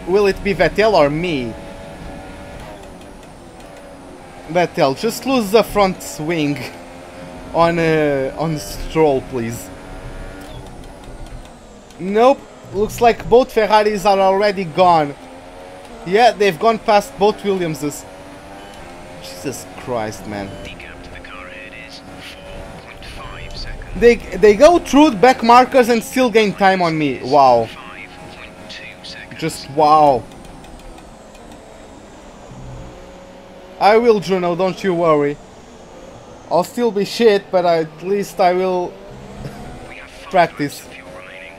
will it be Vettel or me? Vettel, just lose the front wing on Stroll, please. Nope, looks like both Ferraris are already gone. Yeah, they've gone past both Williamses. Jesus Christ, man. The gap to the car ahead is 4.5 seconds. They go through the back markers and still gain time on me. Wow. 5.2 seconds. Just wow. I will, Juno, don't you worry. I'll still be shit, but at least I will We have 5 practice. laps of fuel remaining.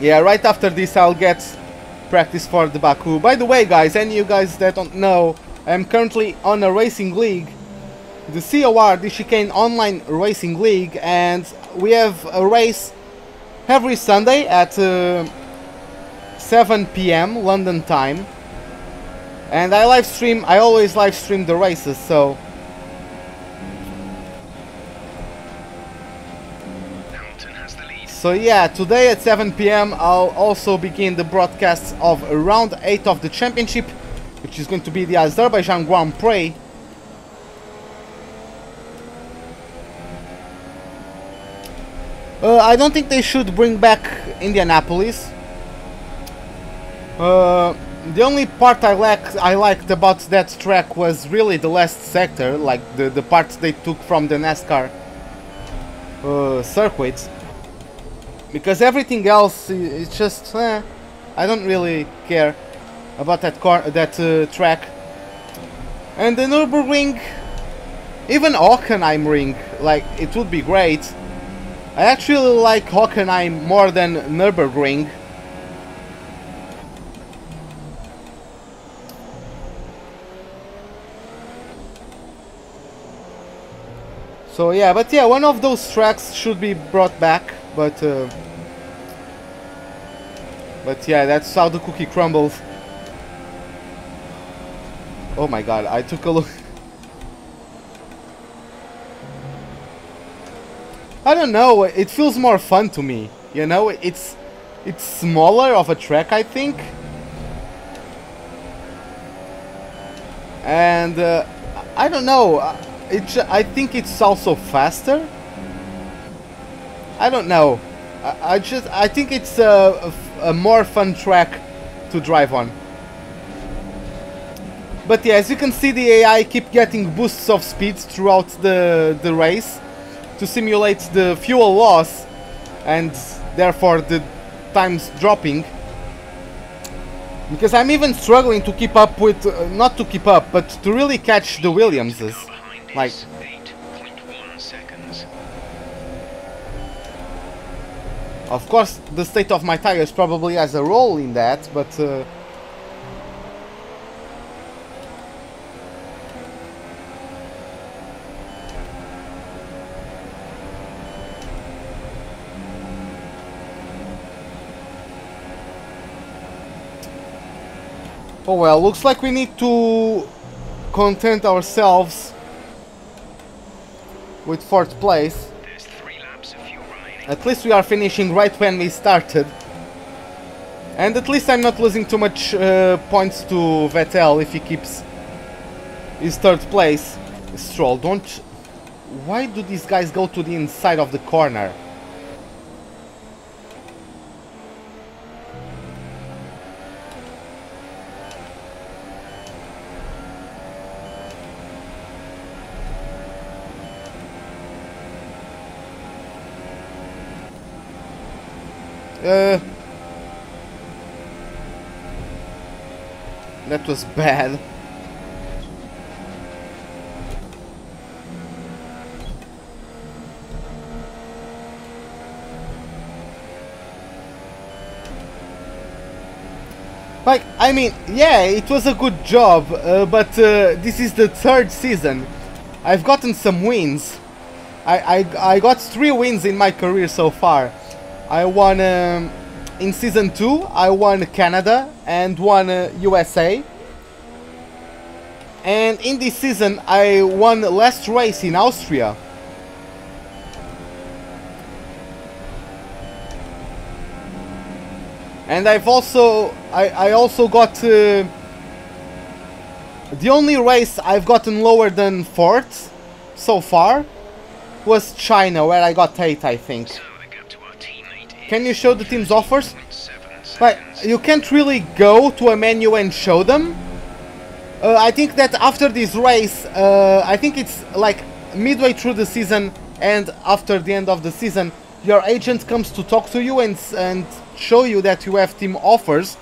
Yeah, right after this I'll get practice for the Baku. By the way, guys, any of you guys that don't know, I'm currently on a racing league, the COR, the Chicane Online Racing League, and we have a race every Sunday at 7 PM London time. And I always live stream the races, so Hamilton has the lead. so yeah, today at 7 PM I'll also begin the broadcasts of round 8 of the championship, which is going to be the Azerbaijan Grand Prix. I don't think they should bring back Indianapolis. The only part I liked about that track was really the last sector, like the parts they took from the NASCAR circuits. Because everything else is just I don't really care about that track. And the Nürburgring, even Hockenheimring, like it would be great. I actually like Hockenheim more than Nürburgring. So yeah, but yeah, one of those tracks should be brought back, but yeah, that's how the cookie crumbles. Oh my god, I took a look. I don't know, it feels more fun to me, you know, it's smaller of a track, I think. And I don't know, I think it's also faster. I don't know. I think it's a more fun track to drive on. But yeah, as you can see, the AI keep getting boosts of speed throughout the race to simulate the fuel loss and therefore the times dropping. Because I'm even struggling to keep up with, not to keep up, but to really catch the Williamses. Like 8.1 seconds. Of course, the state of my tires probably has a role in that, but oh well, looks like we need to content ourselves with 4th place. There's 3 laps of fuel remaining. At least we are finishing right when we started. And at least I'm not losing too much points to Vettel if he keeps his 3rd place. Stroll, don't... Why do these guys go to the inside of the corner? That was bad. Like, I mean, yeah, it was a good job, but this is the 3rd season. I've gotten some wins. I got 3 wins in my career so far. I won in Season 2, I won Canada and won USA. And in this season, I won last race in Austria. And I also got the only race I've gotten lower than 4th so far was China, where I got 8, I think. Can you show the team's offers? Like, you can't really go to a menu and show them. I think that after this race, I think it's like midway through the season and after the end of the season, your agent comes to talk to you and show you that you have team offers,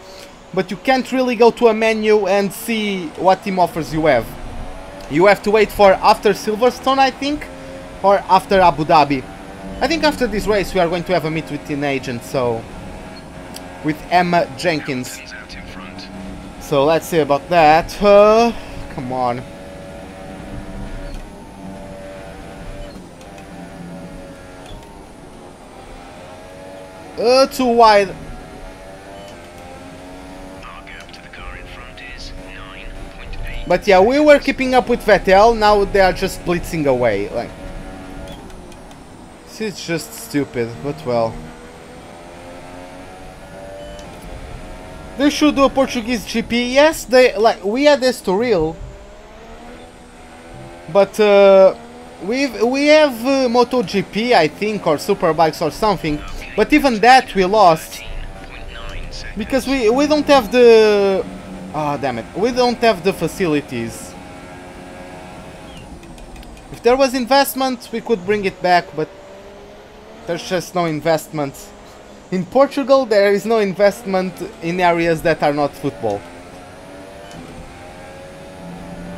but you can't really go to a menu and see what team offers you have. You have to wait for after Silverstone, I think, or after Abu Dhabi. I think after this race we are going to have a meet with an agent, so with Emma Jenkins. So let's see about that. Come on. Too wide. Our gap to the car in front is 9.8. But yeah, we were keeping up with Vettel. Now they are just blitzing away. Like, this is just stupid. But well, they should do a Portuguese GP. Yes, they like we had Estoril, but we have MotoGP, I think, or Superbikes or something. But even that we lost because we don't have the Ah, damn it. We don't have the facilities. If there was investment, we could bring it back, but there's just no investment. In Portugal, there is no investment in areas that are not football.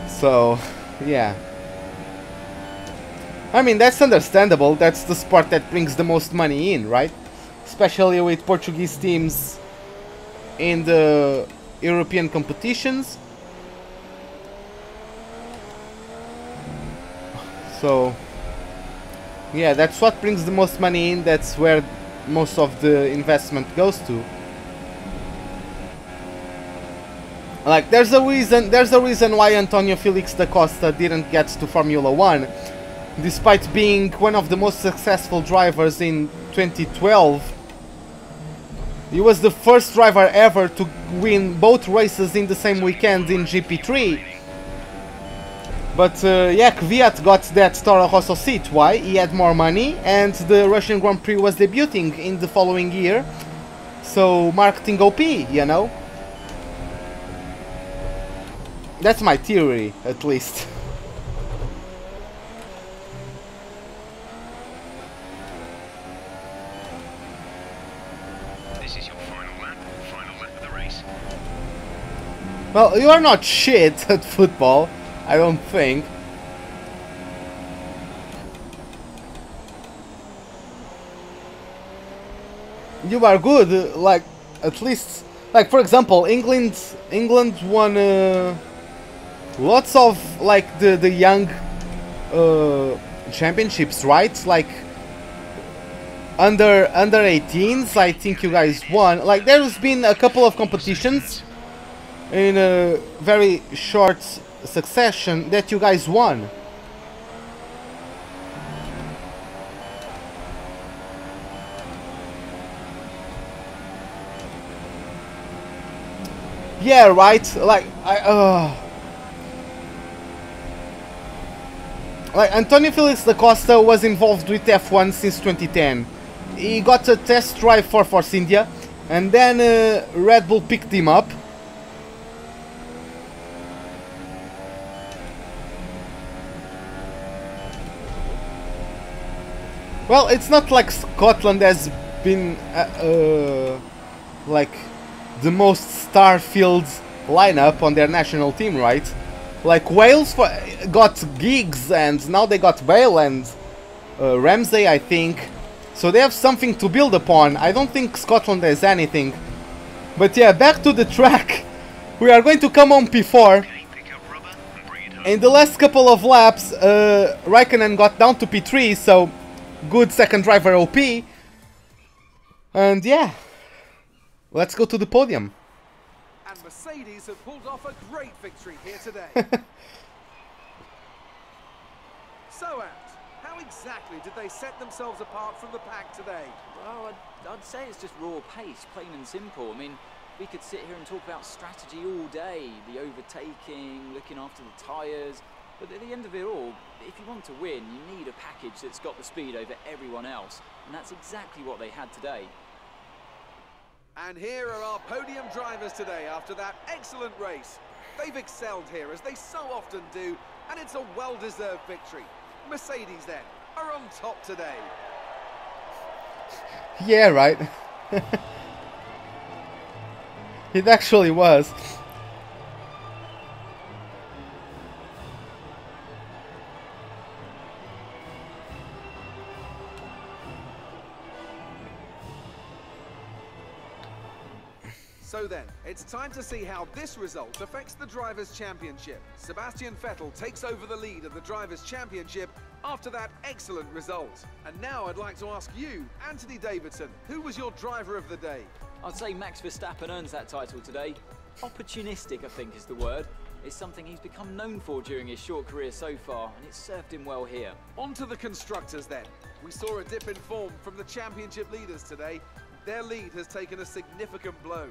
So, yeah. I mean, that's understandable. That's the sport that brings the most money in, right? Especially with Portuguese teams in the European competitions. So, yeah, that's what brings the most money in. That's where most of the investment goes to. Like, there's a reason why Antonio Felix da Costa didn't get to Formula 1, despite being one of the most successful drivers in 2012. He was the first driver ever to win both races in the same weekend in GP3. But yeah, Kvyat got that Toro Rosso seat. Why? He had more money, and the Russian Grand Prix was debuting in the following year. So, marketing OP, you know? That's my theory, at least. This is your final lap of the race. Well, you are not shit at football, I don't think. You are good, like, at least, like, for example, England won lots of, like, the young championships, right? Like, under 18s, I think you guys won. Like, there's been a couple of competitions in a very short succession that you guys won. Yeah, right. Like Antonio Felix da Costa was involved with F1 since 2010. He got a test drive for Force India, and then Red Bull picked him up. Well, it's not like Scotland has been like the most star-filled lineup on their national team, right? Like Wales got Giggs, and now they got Bale and Ramsey, I think. So they have something to build upon. I don't think Scotland has anything. But yeah, back to the track. We are going to come on P4. In the last couple of laps, Raikkonen got down to P3, so good second driver OP. And yeah, let's go to the podium. And Mercedes have pulled off a great victory here today. So, Ant, how exactly did they set themselves apart from the pack today? Well, I'd say it's just raw pace, plain and simple. I mean, we could sit here and talk about strategy all day, the overtaking, looking after the tyres, but at the end of it all, if you want to win, you need a package that's got the speed over everyone else, and that's exactly what they had today. And here are our podium drivers today after that excellent race. They've excelled here, as they so often do, and it's a well-deserved victory. Mercedes, then, are on top today. Yeah, right. It actually was. So then, it's time to see how this result affects the Drivers' Championship. Sebastian Vettel takes over the lead of the Drivers' Championship after that excellent result. And now I'd like to ask you, Anthony Davidson, who was your driver of the day? I'd say Max Verstappen earns that title today. Opportunistic, I think, is the word. It's something he's become known for during his short career so far, and it's served him well here. On to the constructors then. We saw a dip in form from the championship leaders today. Their lead has taken a significant blow.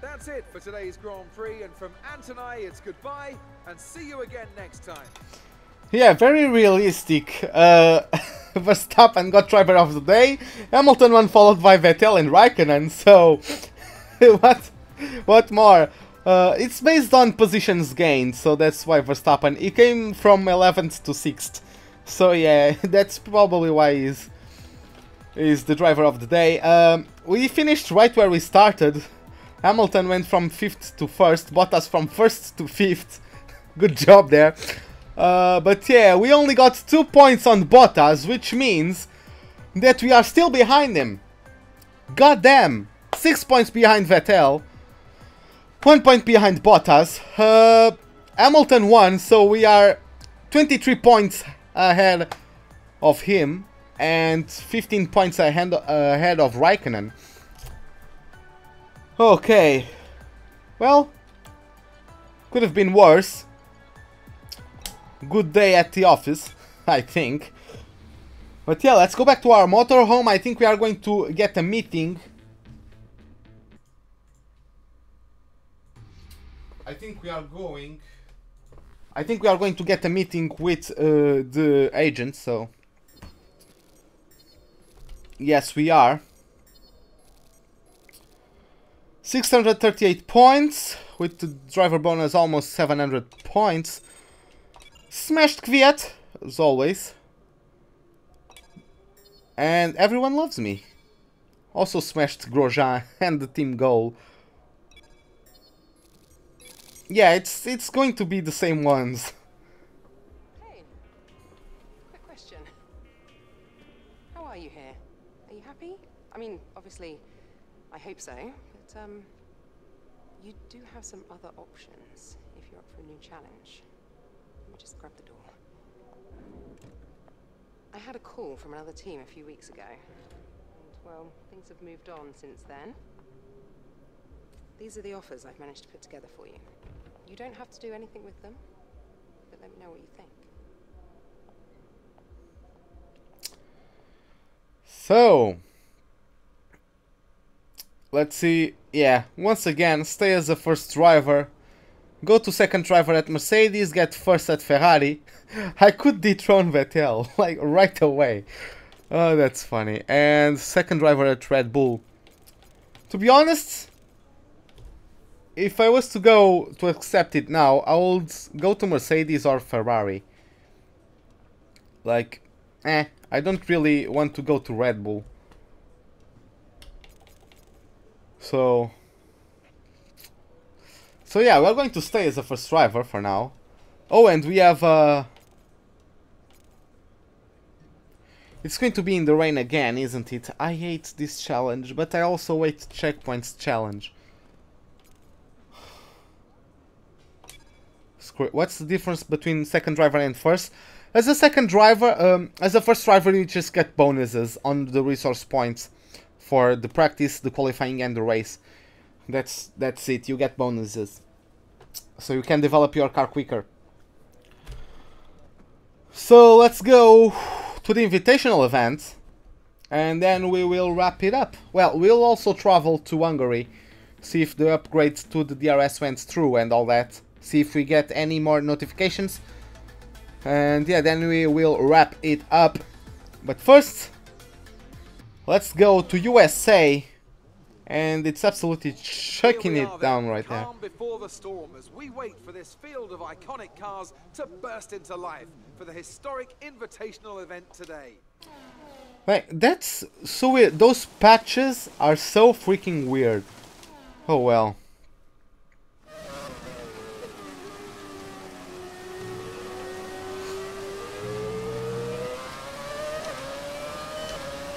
That's it for today's Grand Prix, and from Ant and I, it's goodbye, and see you again next time. Yeah, very realistic. Verstappen got driver of the day, Hamilton won followed by Vettel and Raikkonen, so what more? It's based on positions gained, so that's why Verstappen, he came from 11th to 6th. So yeah, that's probably why he's the driver of the day. We finished right where we started. Hamilton went from 5th to 1st, Bottas from 1st to 5th. Good job there. But yeah, we only got 2 points on Bottas, which means that we are still behind him. God damn! 6 points behind Vettel. 1 point behind Bottas. Hamilton won, so we are 23 points ahead of him and 15 points ahead of Raikkonen. Okay. Well, could have been worse. Good day at the office, I think. But yeah, let's go back to our motorhome. I think we are going to get a meeting. I think we are going to get a meeting with the agent, so yes, we are. 638 points, with the driver bonus almost 700 points. Smashed Kvyat, as always. And everyone loves me. Also smashed Grosjean and the team goal. Yeah, it's going to be the same ones. Hey, quick question. How are you here? Are you happy? I mean, obviously, I hope so, but you do have some other options if you're up for a new challenge. Let me just grab the door. I had a call from another team a few weeks ago, and well, things have moved on since then. These are the offers I've managed to put together for you. You don't have to do anything with them, but let me know what you think. So, let's see. Yeah, once again, stay as a first driver. Go to second driver at Mercedes, get first at Ferrari. I could dethrone Vettel, like, right away. Oh, that's funny. And second driver at Red Bull. To be honest, if I was to go to accept it now, I would go to Mercedes or Ferrari. Like, I don't really want to go to Red Bull. So yeah, we're going to stay as a first driver for now. Oh, and we have it's going to be in the rain again, isn't it? I hate this challenge, but I also hate checkpoints challenge. What's the difference between second driver and first? As a second driver, as a first driver, you just get bonuses on the resource points for the practice, the qualifying, and the race. That's it. You get bonuses, so you can develop your car quicker. So let's go to the invitational event, and then we will wrap it up. Well, we'll also travel to Hungary, see if the upgrades to the DRS went through and all that. See if we get any more notifications. And yeah, then we will wrap it up. But first, let's go to USA. And it's absolutely shaking it down right there. Calm before the storm as we wait for this field of iconic cars to burst into life for the historic invitational event today. Wait, that's so weird. Those patches are so freaking weird. Oh well.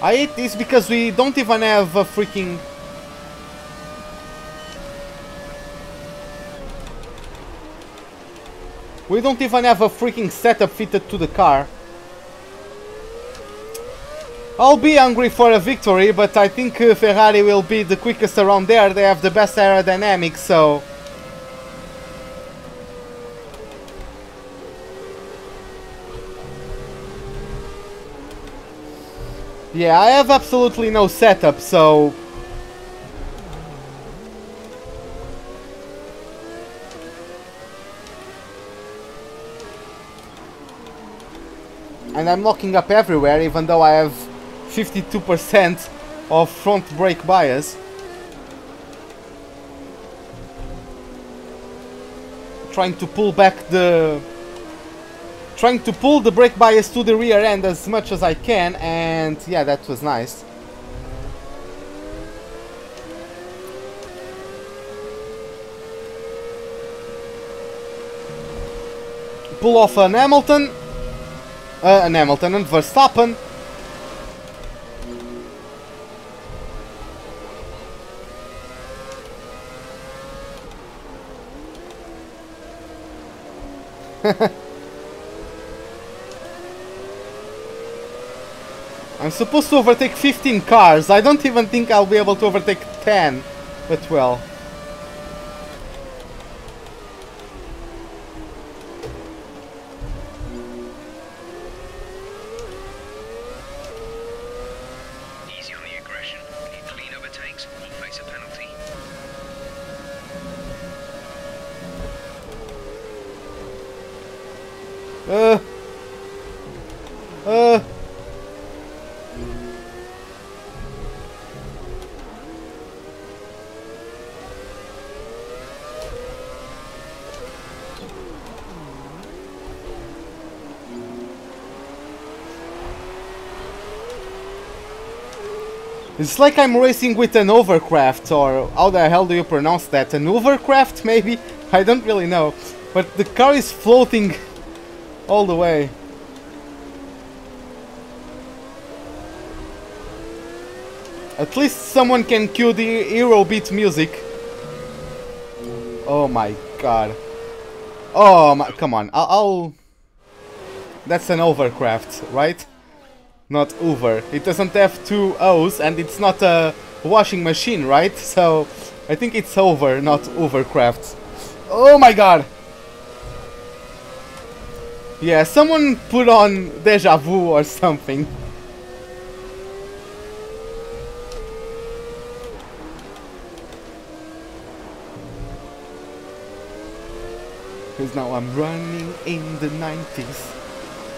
I hate this because we don't even have a freaking... We don't even have a freaking setup fitted to the car. I'll be hungry for a victory, but I think Ferrari will be the quickest around there. They have the best aerodynamics, so... Yeah, I have absolutely no setup, so... And I'm locking up everywhere, even though I have 52% of front brake bias. trying to pull back the... Trying to pull the brake bias to the rear end as much as I can, and yeah, that was nice. Pull off an Hamilton, and Verstappen. I'm supposed to overtake 15 cars. I don't even think I'll be able to overtake 10, but well. Easy on the aggression. If you clean overtakes, you'll face a penalty. It's like I'm racing with an overcraft, or how the hell do you pronounce that? An overcraft, maybe? I don't really know. But the car is floating all the way. At least someone can cue the Eurobeat music. Oh my god. Oh my, come on, I'll... That's an overcraft, right? Not Uber. It doesn't have two O's, and it's not a washing machine, right? So I think it's over, not overcraft. Oh my god! Yeah, someone put on Deja Vu or something. Cause now I'm running in the 90s.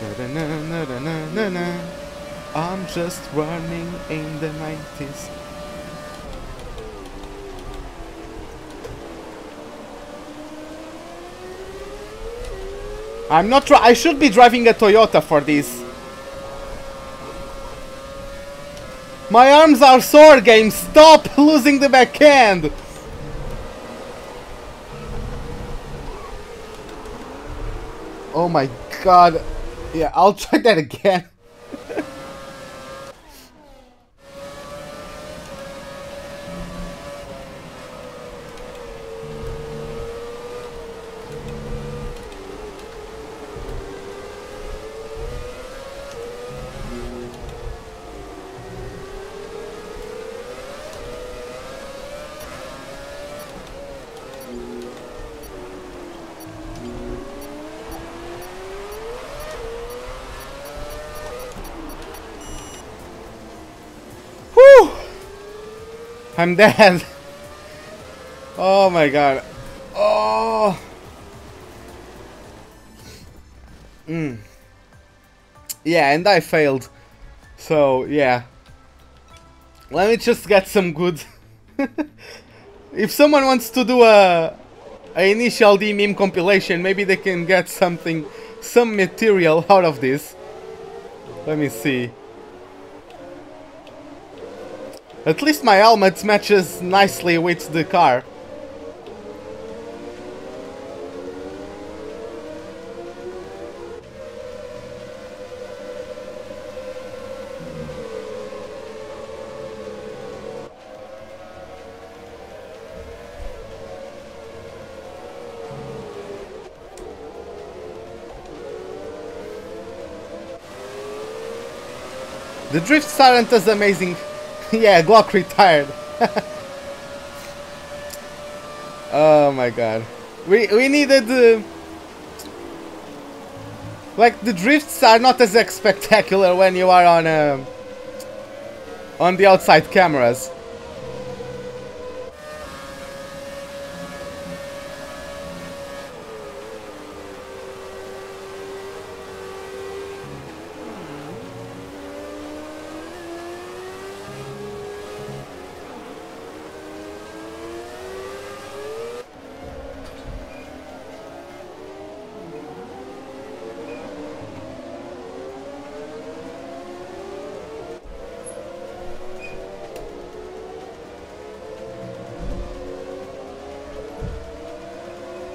Na na na na na na na. I'm just running in the 90s. I'm not I should be driving a Toyota for this. My arms are sore, game. Stop losing the backhand. Oh my god. Yeah, I'll try that again. I'm dead. Oh my god. Oh. Yeah, and I failed. So, yeah. Let me just get some good... If someone wants to do a initial D meme compilation, maybe they can get something, some material out of this. Let me see. At least my helmet matches nicely with the car. The drifts aren't as amazing. Yeah, Glock retired. Oh my god. We needed... like, the drifts are not as spectacular when you are on the outside cameras.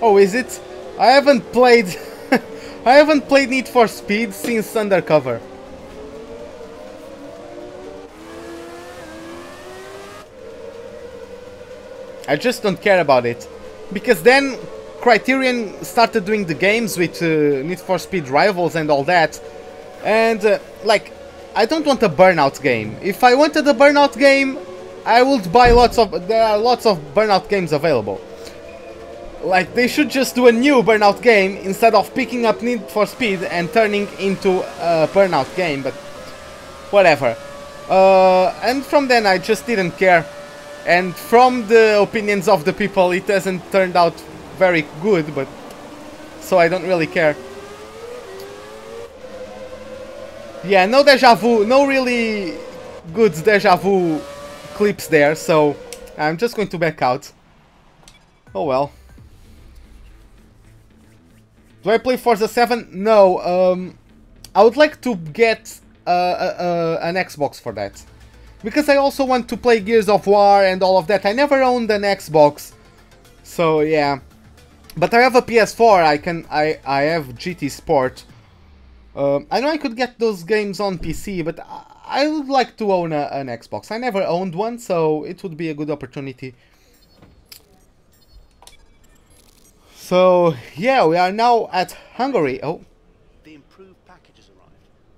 Oh, is it? I haven't played I haven't played Need for Speed since Undercover. I just don't care about it. Because then Criterion started doing the games with Need for Speed Rivals and all that. And like, I don't want a Burnout game. If I wanted a Burnout game, I would buy lots of... There are lots of Burnout games available. Like, they should just do a new Burnout game instead of picking up Need for Speed and turning into a Burnout game, but whatever. And from then I just didn't care. And from the opinions of the people, it hasn't turned out very good, but so I don't really care. Yeah, no deja vu, no really good deja vu clips there, so I'm just going to back out. Oh well. Do I play Forza 7? No, I would like to get an Xbox for that. Because I also want to play Gears of War and all of that. I never owned an Xbox, so yeah. But I have a PS4, I have GT Sport. I know I could get those games on PC, but I would like to own an Xbox. I never owned one, so it would be a good opportunity. So, yeah, we are now at Hungary. Oh. The improved package has arrived.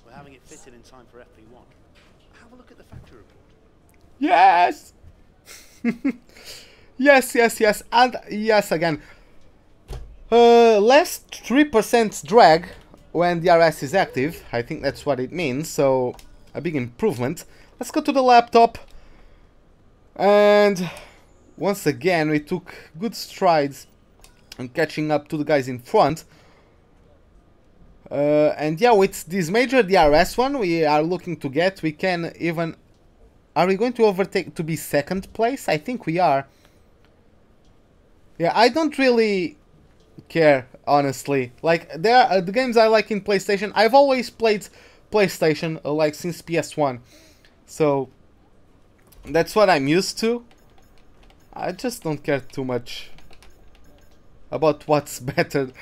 We're having it fitted in time for FP1. Have a look at the factory report. Yes! Yes, yes, yes, and yes again. Less 3% drag when the RS is active. I think that's what it means, so a big improvement. Let's go to the laptop. And once again, we took good strides and catching up to the guys in front. And yeah, with this major DRS one we are looking to get, we can even... Are we going to overtake to be second place? I think we are. Yeah, I don't really care, honestly. Like, there are the games I like in PlayStation. I've always played PlayStation, like, since PS1. So, that's what I'm used to. I just don't care too much about what's better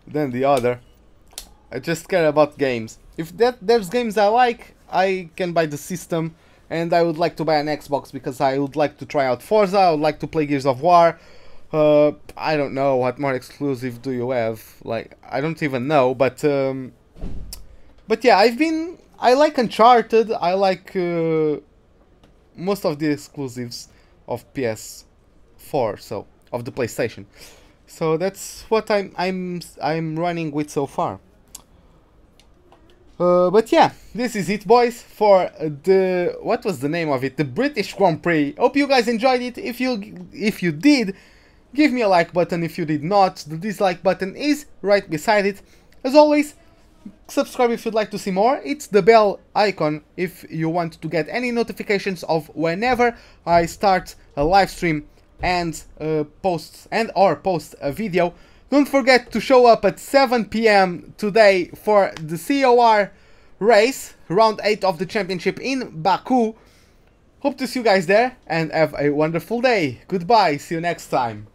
than the other. I just care about games. If there's games I like, I can buy the system, and I would like to buy an Xbox because I would like to try out Forza, I would like to play Gears of War. I don't know what more exclusive do you have. Like, I don't even know, but yeah, I like Uncharted, I like most of the exclusives of PS4, so of the PlayStation. So that's what I'm running with so far. But yeah, this is it, boys, for the... What was the name of it? The British Grand Prix. Hope you guys enjoyed it. If you did, give me a like button. If you did not, the dislike button is right beside it. As always, subscribe if you'd like to see more. It's the bell icon if you want to get any notifications of whenever I start a live stream and post a video. Don't forget to show up at 7 PM today for the COR race, round 8 of the championship in Baku. Hope to see you guys there and have a wonderful day. Goodbye, see you next time.